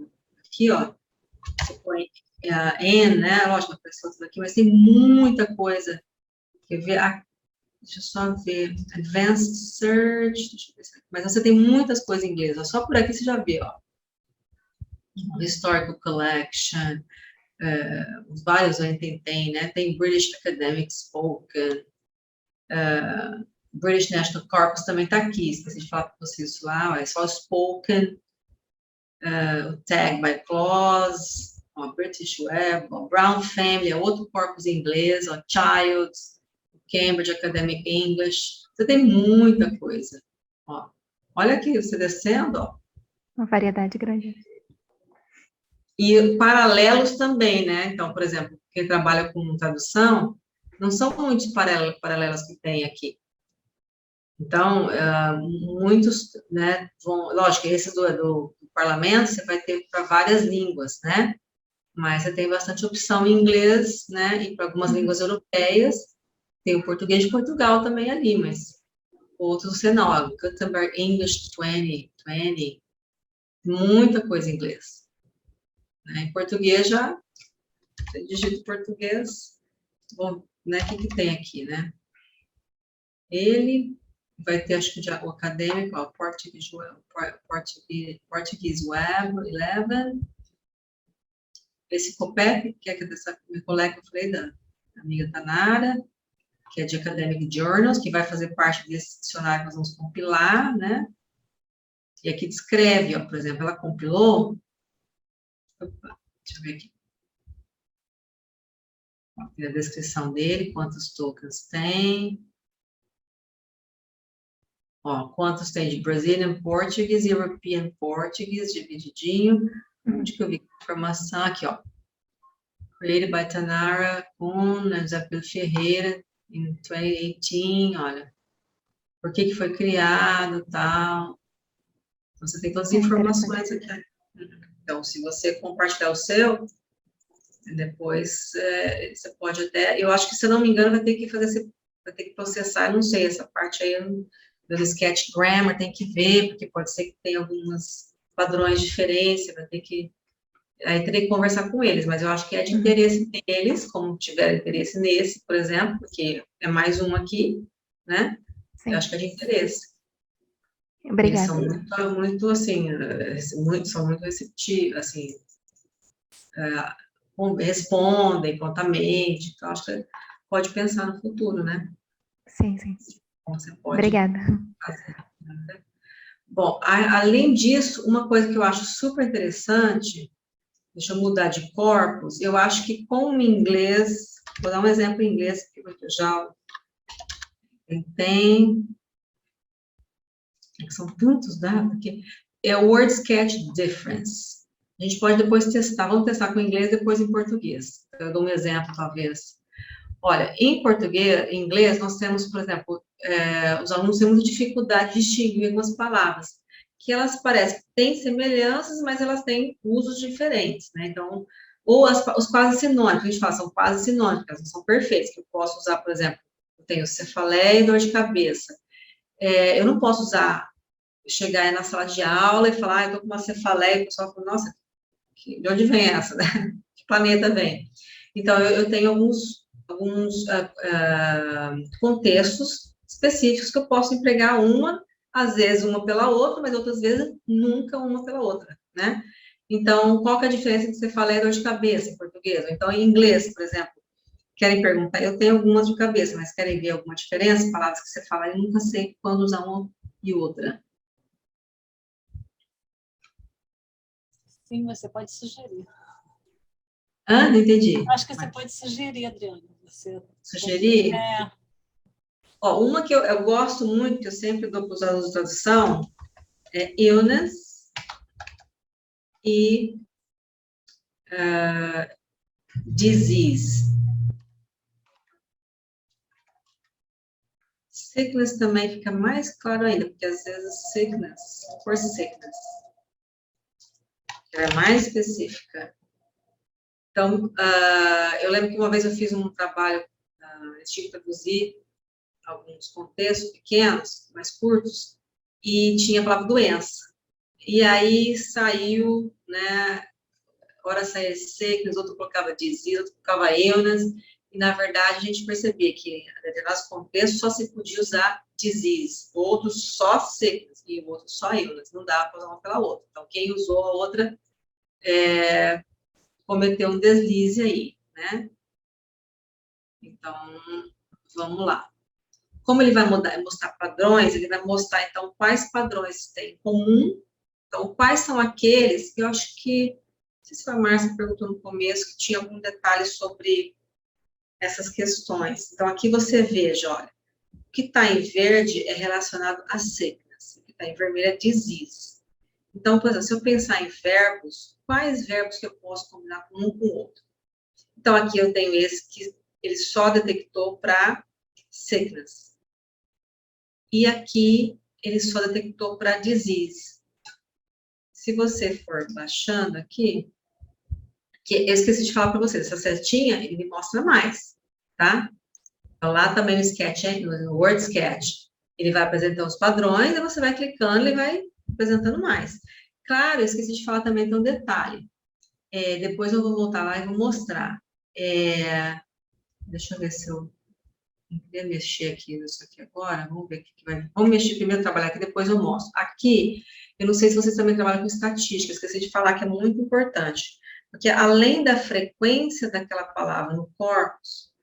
aqui, ó, você põe N, né? Lógico, apareceu tudo aqui, mas tem muita coisa. Quer ver? Deixa eu só ver. Advanced Search, deixa eu ver. Mas você tem muitas coisas em inglês, ó. Só por aqui você já vê, ó. Historical Collection, os vários aí tem, né? Tem British Academic Spoken, British National Corpus também está aqui, esqueci de falar para vocês isso lá, é só Spoken, Tag by Clause, British Web, Brown Family, é outro corpus em inglês, Child, Cambridge Academic English, você tem muita coisa. Ó. Olha aqui, você descendo, ó. Uma variedade grande. E paralelos também, né? Então, por exemplo, quem trabalha com tradução, não são muitos paralelos que tem aqui. Então, muitos, né, lógico, esse do parlamento você vai ter para várias línguas, né? Mas você tem bastante opção em inglês, né? E para algumas línguas europeias, tem o português de Portugal também ali, mas outros você não, Gutenberg English 2020, muita coisa em inglês. Né? Em português já, você digita português, Bom, né, o que tem aqui, né? Ele vai ter, acho que já o acadêmico, ó, Portuguese Web 11. Esse COPEP, que é dessa minha colega que eu falei, da amiga Tanara, que é de Academic Journals, que vai fazer parte desse dicionário que nós vamos compilar, né? E aqui descreve, ó, por exemplo, ela compilou. Opa, deixa eu ver aqui. Aqui a descrição dele, quantos tokens tem. Ó, quantos tem de Brazilian Portuguese, European Portuguese, divididinho. Onde que eu vi a informação? Aqui, ó. Created by Tanara Kuhn, Isabel Ferreira, em 2018, olha. Por que foi criado, tal. Então, você tem todas as informações aqui. Então, se você compartilhar o seu, depois você pode até... Eu acho que, se eu não me engano, vai ter que fazer... Vai ter que processar, não sei, essa parte aí do Sketch Grammar, tem que ver, porque pode ser que tenha alguns padrões de diferença, vai ter que... Aí teria que conversar com eles, mas eu acho que é de interesse deles, como tiver interesse nesse, por exemplo, porque é mais um aqui, né? Sim. Eu acho que é de interesse. Obrigada. Eles são muito assim, são muito receptivos, assim, respondem prontamente, então acho que pode pensar no futuro, né? Sim, sim. Como você pode Obrigada. fazer, né? Bom, além disso, uma coisa que eu acho super interessante, deixa eu mudar de corpus, eu acho que com o inglês, vou dar um exemplo em inglês, porque eu já tem, são tantos dados aqui, é o Word Sketch Difference. A gente pode depois testar, vamos testar com o inglês, depois em português. Eu dou um exemplo, talvez. Olha, em português, em inglês, nós temos, por exemplo, os alunos têm muita dificuldade de distinguir algumas palavras, que elas parecem que têm semelhanças, mas elas têm usos diferentes, né? Então, ou os quase sinônimos, a gente fala, são quase sinônimos, elas não são perfeitos, que eu posso usar, por exemplo, eu tenho cefaleia e dor de cabeça. Eu não posso usar, chegar aí na sala de aula e falar, eu tô com uma cefaleia, e o pessoal fala, nossa, de onde vem essa, né? Que planeta vem? Então, eu tenho alguns contextos específicos que eu posso empregar às vezes uma pela outra, mas outras vezes nunca uma pela outra, né? Então, qual que é a diferença que você fala é dor de cabeça em português? Então, em inglês, por exemplo, querem perguntar, eu tenho algumas de cabeça, mas querem ver alguma diferença? Palavras que você fala, eu nunca sei quando usar uma e outra. Sim, você pode sugerir. Ah, não entendi. Acho que você pode sugerir, Adriana. Sugerir? Ó, uma que eu gosto muito, que eu sempre dou para os alunos de tradução, é illness e disease. Sickness também fica mais claro ainda, porque às vezes sickness, for sickness, ela é mais específica. Então, eu lembro que uma vez eu fiz um trabalho, tive que traduzir alguns contextos pequenos, mais curtos, e tinha a palavra doença. E aí saiu, né, hora saía sickness, outro colocava disease, outro colocava illness, e na verdade a gente percebia que em determinados contextos só se podia usar disease, outros só sickness, e outros só illness, não dava para usar uma pela outra. Então, quem usou a outra cometeu um deslize aí, né? Então, vamos lá. Como ele vai mostrar padrões, ele vai mostrar, então, quais padrões tem em comum. Então, quais são aqueles que eu acho que, não sei se a Márcia perguntou no começo, que tinha algum detalhe sobre essas questões. Então, aqui você veja, olha, o que está em verde é relacionado a sickness, o que está em vermelho é disease. Então, por exemplo, se eu pensar em verbos, quais verbos que eu posso combinar com um com o outro? Então, aqui eu tenho esse que ele só detectou para sickness. E aqui ele só detectou para disease. Se você for baixando aqui, que eu esqueci de falar para vocês, essa setinha, ele me mostra mais, tá? Então, lá também no Sketch, no Word Sketch, ele vai apresentando os padrões, e você vai clicando, ele vai apresentando mais. Claro, eu esqueci de falar também, tem um detalhe. Depois eu vou voltar lá e vou mostrar. Deixa eu ver se eu queria mexer aqui nisso aqui agora. Vamos ver o que vai. Vamos mexer primeiro, trabalhar aqui, depois eu mostro. Aqui, eu não sei se vocês também trabalham com estatística, esqueci de falar que é muito importante. Porque além da frequência daquela palavra no corpus,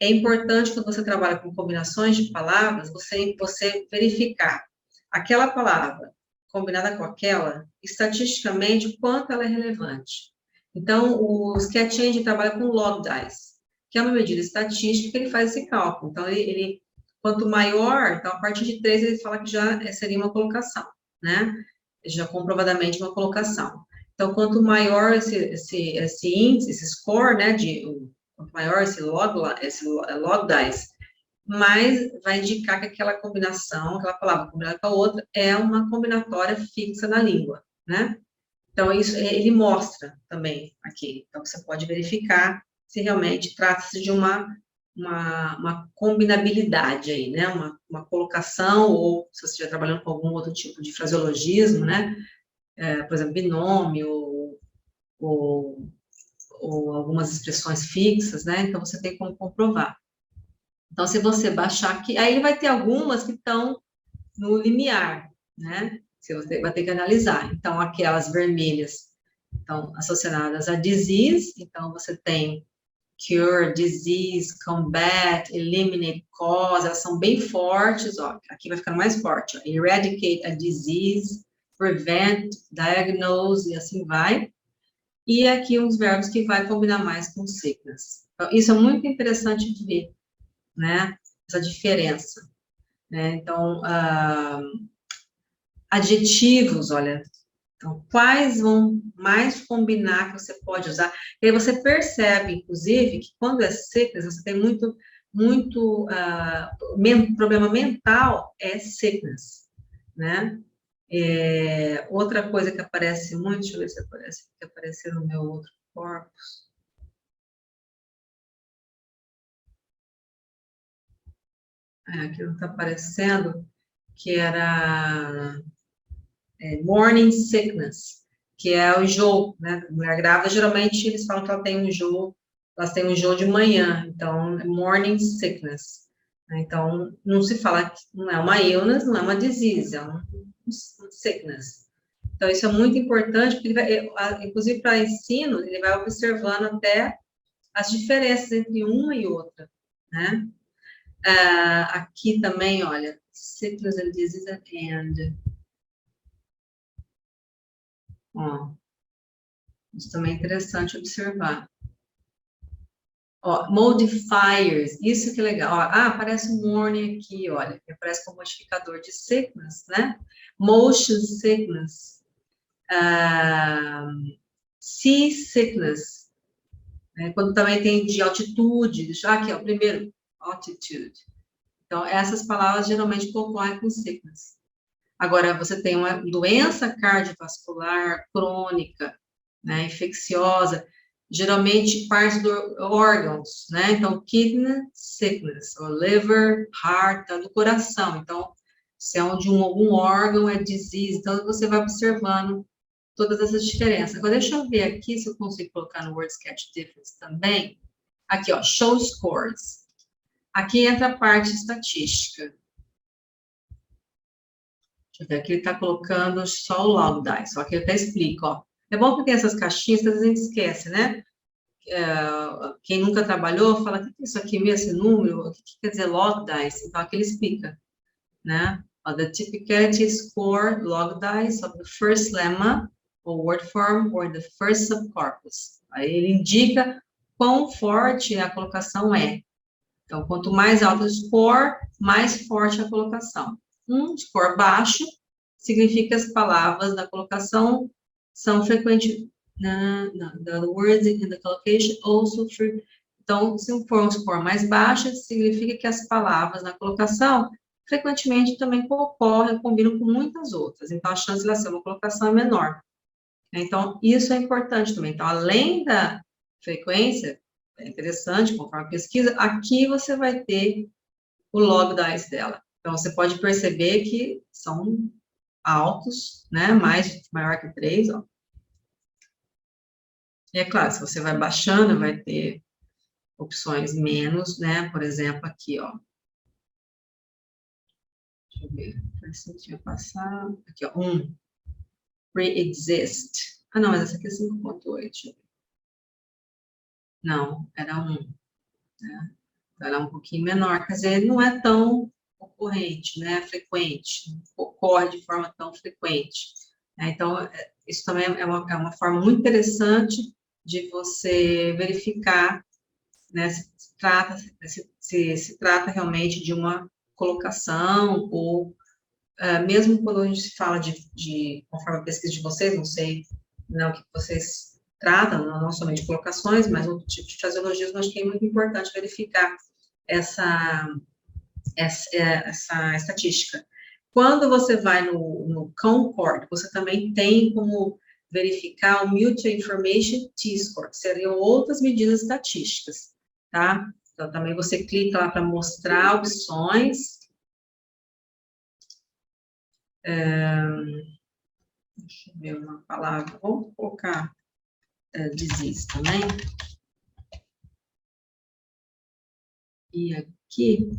é importante quando você trabalha com combinações de palavras, você verificar aquela palavra combinada com aquela, estatisticamente, o quanto ela é relevante. Então, o Sketch Engine trabalha com logDice, que é uma medida estatística que ele faz esse cálculo. Então, quanto maior, então, a partir de 3, ele fala que já seria uma colocação, né? Já comprovadamente uma colocação. Então, quanto maior esse índice, esse score, né, quanto maior esse logDice, mais vai indicar que aquela combinação, aquela palavra combinada com a outra, é uma combinatória fixa na língua, né? Então, isso ele mostra também aqui. Então, você pode verificar se realmente trata-se de uma combinabilidad aí, né? Uma colocação, ou se você estiver trabalhando com algum outro tipo de fraseologismo, né? Por exemplo, binômio, ou algumas expressões fixas, né? Então, você tem como comprovar. Então, se você baixar aqui, aí vai ter algumas que estão no limiar, né? Você vai ter que analisar. Então, aquelas vermelhas estão associadas a disease, então você tem cure, disease, combat, eliminate, cause, elas são bem fortes, ó, aqui vai ficar mais forte, ó, eradicate a disease, prevent, diagnose, e assim vai. E aqui uns verbos que vai combinar mais com sickness. Então, isso é muito interessante de ver, né? Essa diferença, né? Então, adjetivos, olha, então, quais vão mais combinar que você pode usar? E aí você percebe, inclusive, que quando é sickness, você tem muito problema mental, é sickness, né? Outra coisa que aparece muito, deixa eu ver se aparece, que apareceu no meu outro corpus. Aqui não está aparecendo, que era morning sickness, que é o enjoo, né? Mulher grávida, geralmente, eles falam que ela tem um enjoo, elas têm um enjoo de manhã, então, é morning sickness. Então, não se fala que não é uma illness, não é uma disease, é um sickness. Então, isso é muito importante, porque ele vai, inclusive para ensino, ele vai observando até as diferenças entre uma e outra, né? Aqui também, olha, sickness and disease and... Ó, isso também é interessante observar. Ó, modifiers, isso que é legal. Ó, aparece um warning aqui, olha, que aparece como modificador de sickness, né? Motion sickness. Sea sickness. Né? Quando também tem de altitude, deixa aqui, ó, primeiro, altitude. Então, essas palavras geralmente concorrem com sickness. Agora, você tem uma doença cardiovascular crônica, né, infecciosa, geralmente parte dos órgãos, né? Então, kidney sickness, ou liver, heart, tá, do coração. Então, se é onde algum órgão é disease, então você vai observando todas essas diferenças. Agora, deixa eu ver aqui se eu consigo colocar no Word Sketch Difference também. Aqui, ó, show scores. Aqui entra a parte estatística. Deixa eu ver, aqui ele está colocando só o logDice, só que eu até explico, ó. É bom que tem essas caixinhas que às vezes a gente esquece, né? Quem nunca trabalhou, fala, o que é isso aqui mesmo, esse número? O que quer dizer logDice? Então, aqui ele explica, né? The typicality score logDice of the first lemma, or word form, or the first subcorpus. Aí ele indica quão forte a colocação é. Então, quanto mais alto o score, mais forte a colocação. Um score baixo significa que as palavras da colocação são frequentes. The words in the collocation also free. Então, se for um score mais baixo, significa que as palavras na colocação frequentemente também ocorrem, combinam com muitas outras. Então, a chance de ela ser uma colocação é menor. Então, isso é importante também. Então, além da frequência, é interessante, conforme a pesquisa, aqui você vai ter o logDice dela. Então, você pode perceber que são altos, né? Maior que 3, ó. E é claro, se você vai baixando, vai ter opções menos, né? Por exemplo, aqui, ó. Deixa eu ver, se eu tinha passado. Aqui, ó, 1. Pre-exist. Ah, não, mas essa aqui é 5.8. Deixa eu ver. Não, era 1. Né? Então, ela é um pouquinho menor. Quer dizer, não é tão ocorrente, né? Frequente. Ocorre de forma tão frequente. Então, isso também é uma forma muito interessante de você verificar, né, se trata realmente de uma colocação, ou mesmo quando a gente fala conforme a pesquisa de vocês, não sei, né, o que vocês tratam, não somente colocações, mas outro tipo de fraseologismo, acho que é muito importante verificar essa estatística. Quando você vai no Concord, você também tem como verificar o Mutual Information T-Score, que seriam outras medidas estatísticas, tá? Então, também você clica lá para mostrar opções. Deixa eu ver uma palavra. Vamos colocar disease também. E aqui...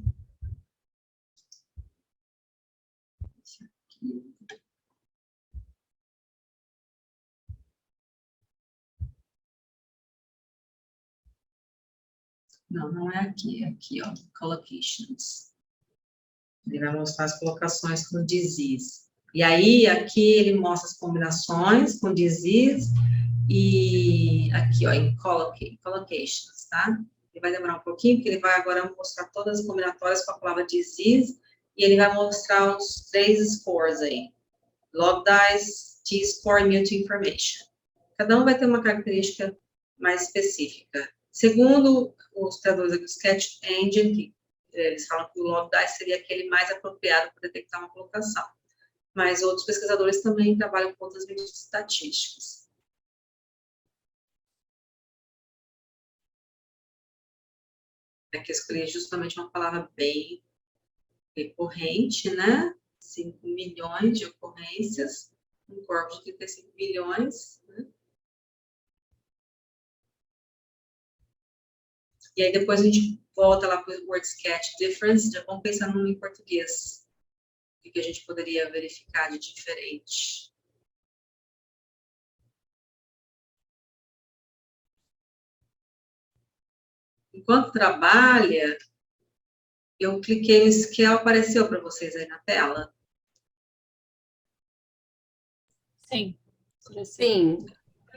Não, não é aqui, é aqui, ó, collocations. Ele vai mostrar as colocações com disease. E aí, aqui ele mostra as combinações com disease e aqui, ó, em collocations, tá? Ele vai demorar um pouquinho, porque ele vai agora mostrar todas as combinatórias com a palavra disease e ele vai mostrar os 3 scores aí. Log dice, T-score e Mutual Information. Cada um vai ter uma característica mais específica. Segundo os criadores do Sketch Engine, eles falam que o log dice seria aquele mais apropriado para detectar uma colocação. Mas outros pesquisadores também trabalham com outras medidas estatísticas. Aqui eu escolhi justamente uma palavra bem recorrente, né? 5 milhões de ocorrências, um corpo de 35 milhões, né? E aí depois a gente volta lá para o word sketch difference, já vamos pensar em português. O que a gente poderia verificar de diferente. Enquanto trabalha, eu cliquei no scale, apareceu para vocês aí na tela? Sim. Sim.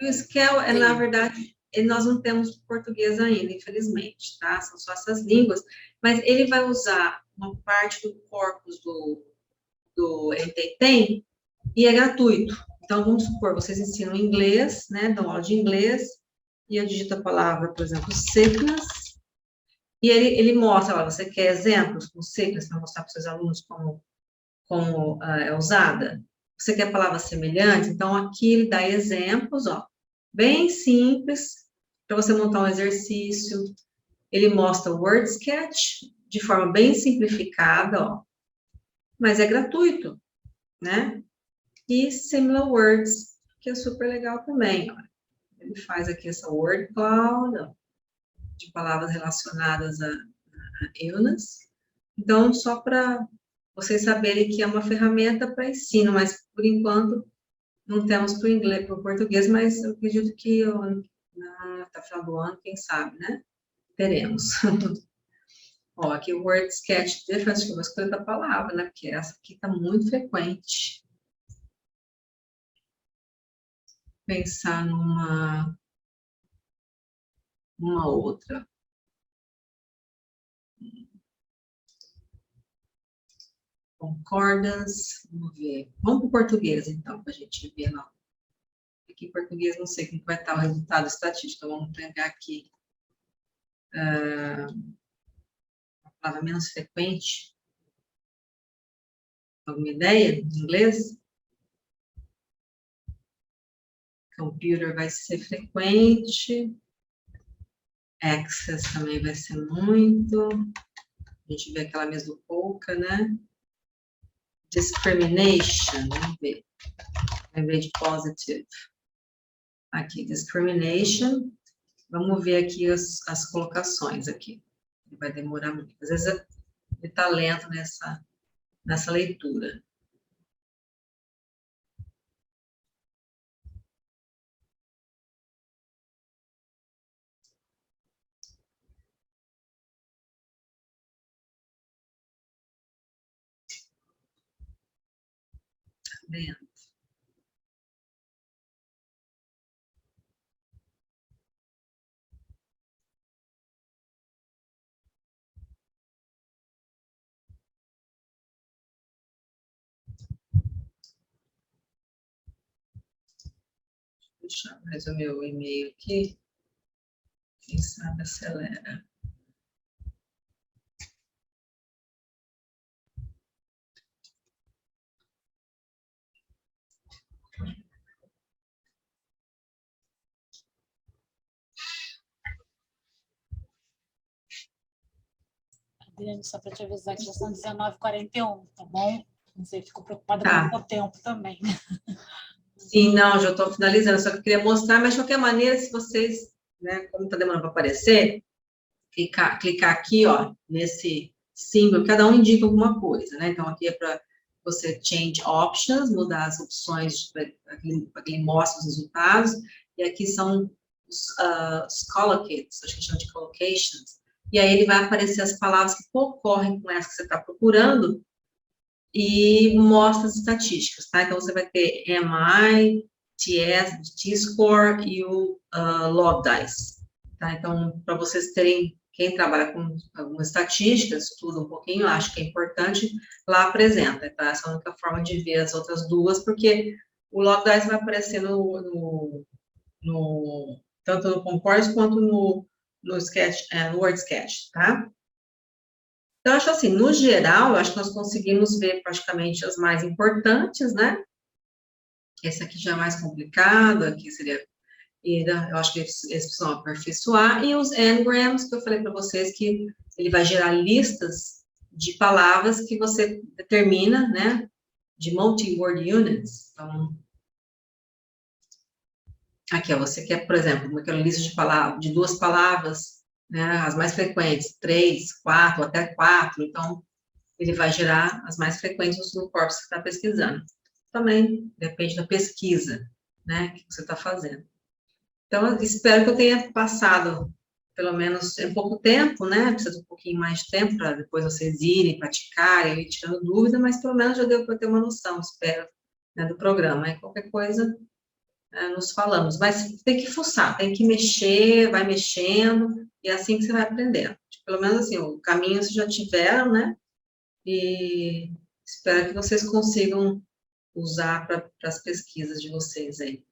O scale, na verdade, nós não temos português ainda, infelizmente, tá? São só essas línguas, mas ele vai usar uma parte do corpus do NTTEM e é gratuito. Então, vamos supor, vocês ensinam inglês, né? Dão aula de inglês, e eu digito a palavra, por exemplo, sickness, e ele mostra lá, você quer exemplos com sickness para mostrar para os seus alunos como é usada? Você quer palavras semelhantes? Então, aqui ele dá exemplos, ó, bem simples, para você montar um exercício. Ele mostra o word sketch de forma bem simplificada, ó, mas é gratuito, né? E similar words, que é super legal também, ó. Ele faz aqui essa word cloud, ó, de palavras relacionadas a illness. Então, só para vocês saberem que é uma ferramenta para ensino, mas, por enquanto, não temos para o inglês, para o português, mas eu acredito que até o final do ano, quem sabe, né? Teremos. Ó, aqui o word sketch difference, que eu vou escolher a palavra, né? Porque essa aqui está muito frequente. Pensar numa outra. Concordance, vamos ver. Vamos para o português, então, para a gente ver lá. Aqui em português, não sei como vai estar o resultado estatístico. Então, vamos pegar aqui a palavra menos frequente. Alguma ideia em inglês? Computer vai ser frequente. Access também vai ser muito. A gente vê aquela mesma pouca, né? Discrimination, vamos ver. Ao invés de positive. Aqui, discrimination Vamos ver aqui as colocações aqui. Vai demorar muito. Às vezes ele está lento nessa leitura. Tá vendo? Deixa eu mais o meu e-mail aqui. Quem sabe acelera. Adriane, só para te avisar que já são 19h41, tá bom? Não sei, fico preocupada Tá. com o tempo também. Sim, não, já estou finalizando, só que eu queria mostrar, mas de qualquer maneira, se vocês, né, como está demorando para aparecer, clicar aqui, ó, nesse símbolo, cada um indica alguma coisa, né? Então, aqui é para você change options, mudar as opções, para que ele mostre os resultados, e aqui são os collocates, acho que chama de collocations, e aí ele vai aparecer as palavras que concorrem com essa que você está procurando, e mostra as estatísticas, tá? Então, você vai ter MI, TS, T-score e o Lobdice, tá? Então, para vocês terem, quem trabalha com algumas estatísticas, estuda um pouquinho, acho que é importante, lá apresenta, tá? Essa é a única forma de ver as outras duas, porque o Lobdice vai aparecer tanto no Concordance quanto no Sketch, no Word Sketch, tá? Então, eu acho assim, no geral, eu acho que nós conseguimos ver praticamente as mais importantes, né? Esse aqui já é mais complicado, aqui seria, eu acho que eles precisam aperfeiçoar, e os Ngrams, que eu falei para vocês que ele vai gerar listas de palavras que você determina, né? De multi-word units. Então, aqui, ó, você quer, por exemplo, aquela lista de 2 palavras, né? As mais frequentes, 3, 4, até 4, então ele vai gerar as mais frequentes no corpus que você está pesquisando. Também depende da pesquisa, né, que você está fazendo. Então, eu espero que eu tenha passado, pelo menos, em pouco tempo, né, precisa de um pouquinho mais de tempo para depois vocês irem, praticarem, ir tirando dúvida, mas pelo menos já deu para ter uma noção, espero, né, do programa. E qualquer coisa, nos falamos. Mas tem que fuçar, tem que mexer, vai mexendo, e é assim que você vai aprendendo. Pelo menos, assim, o caminho vocês já tiveram, né, e espero que vocês consigam usar para as pesquisas de vocês aí.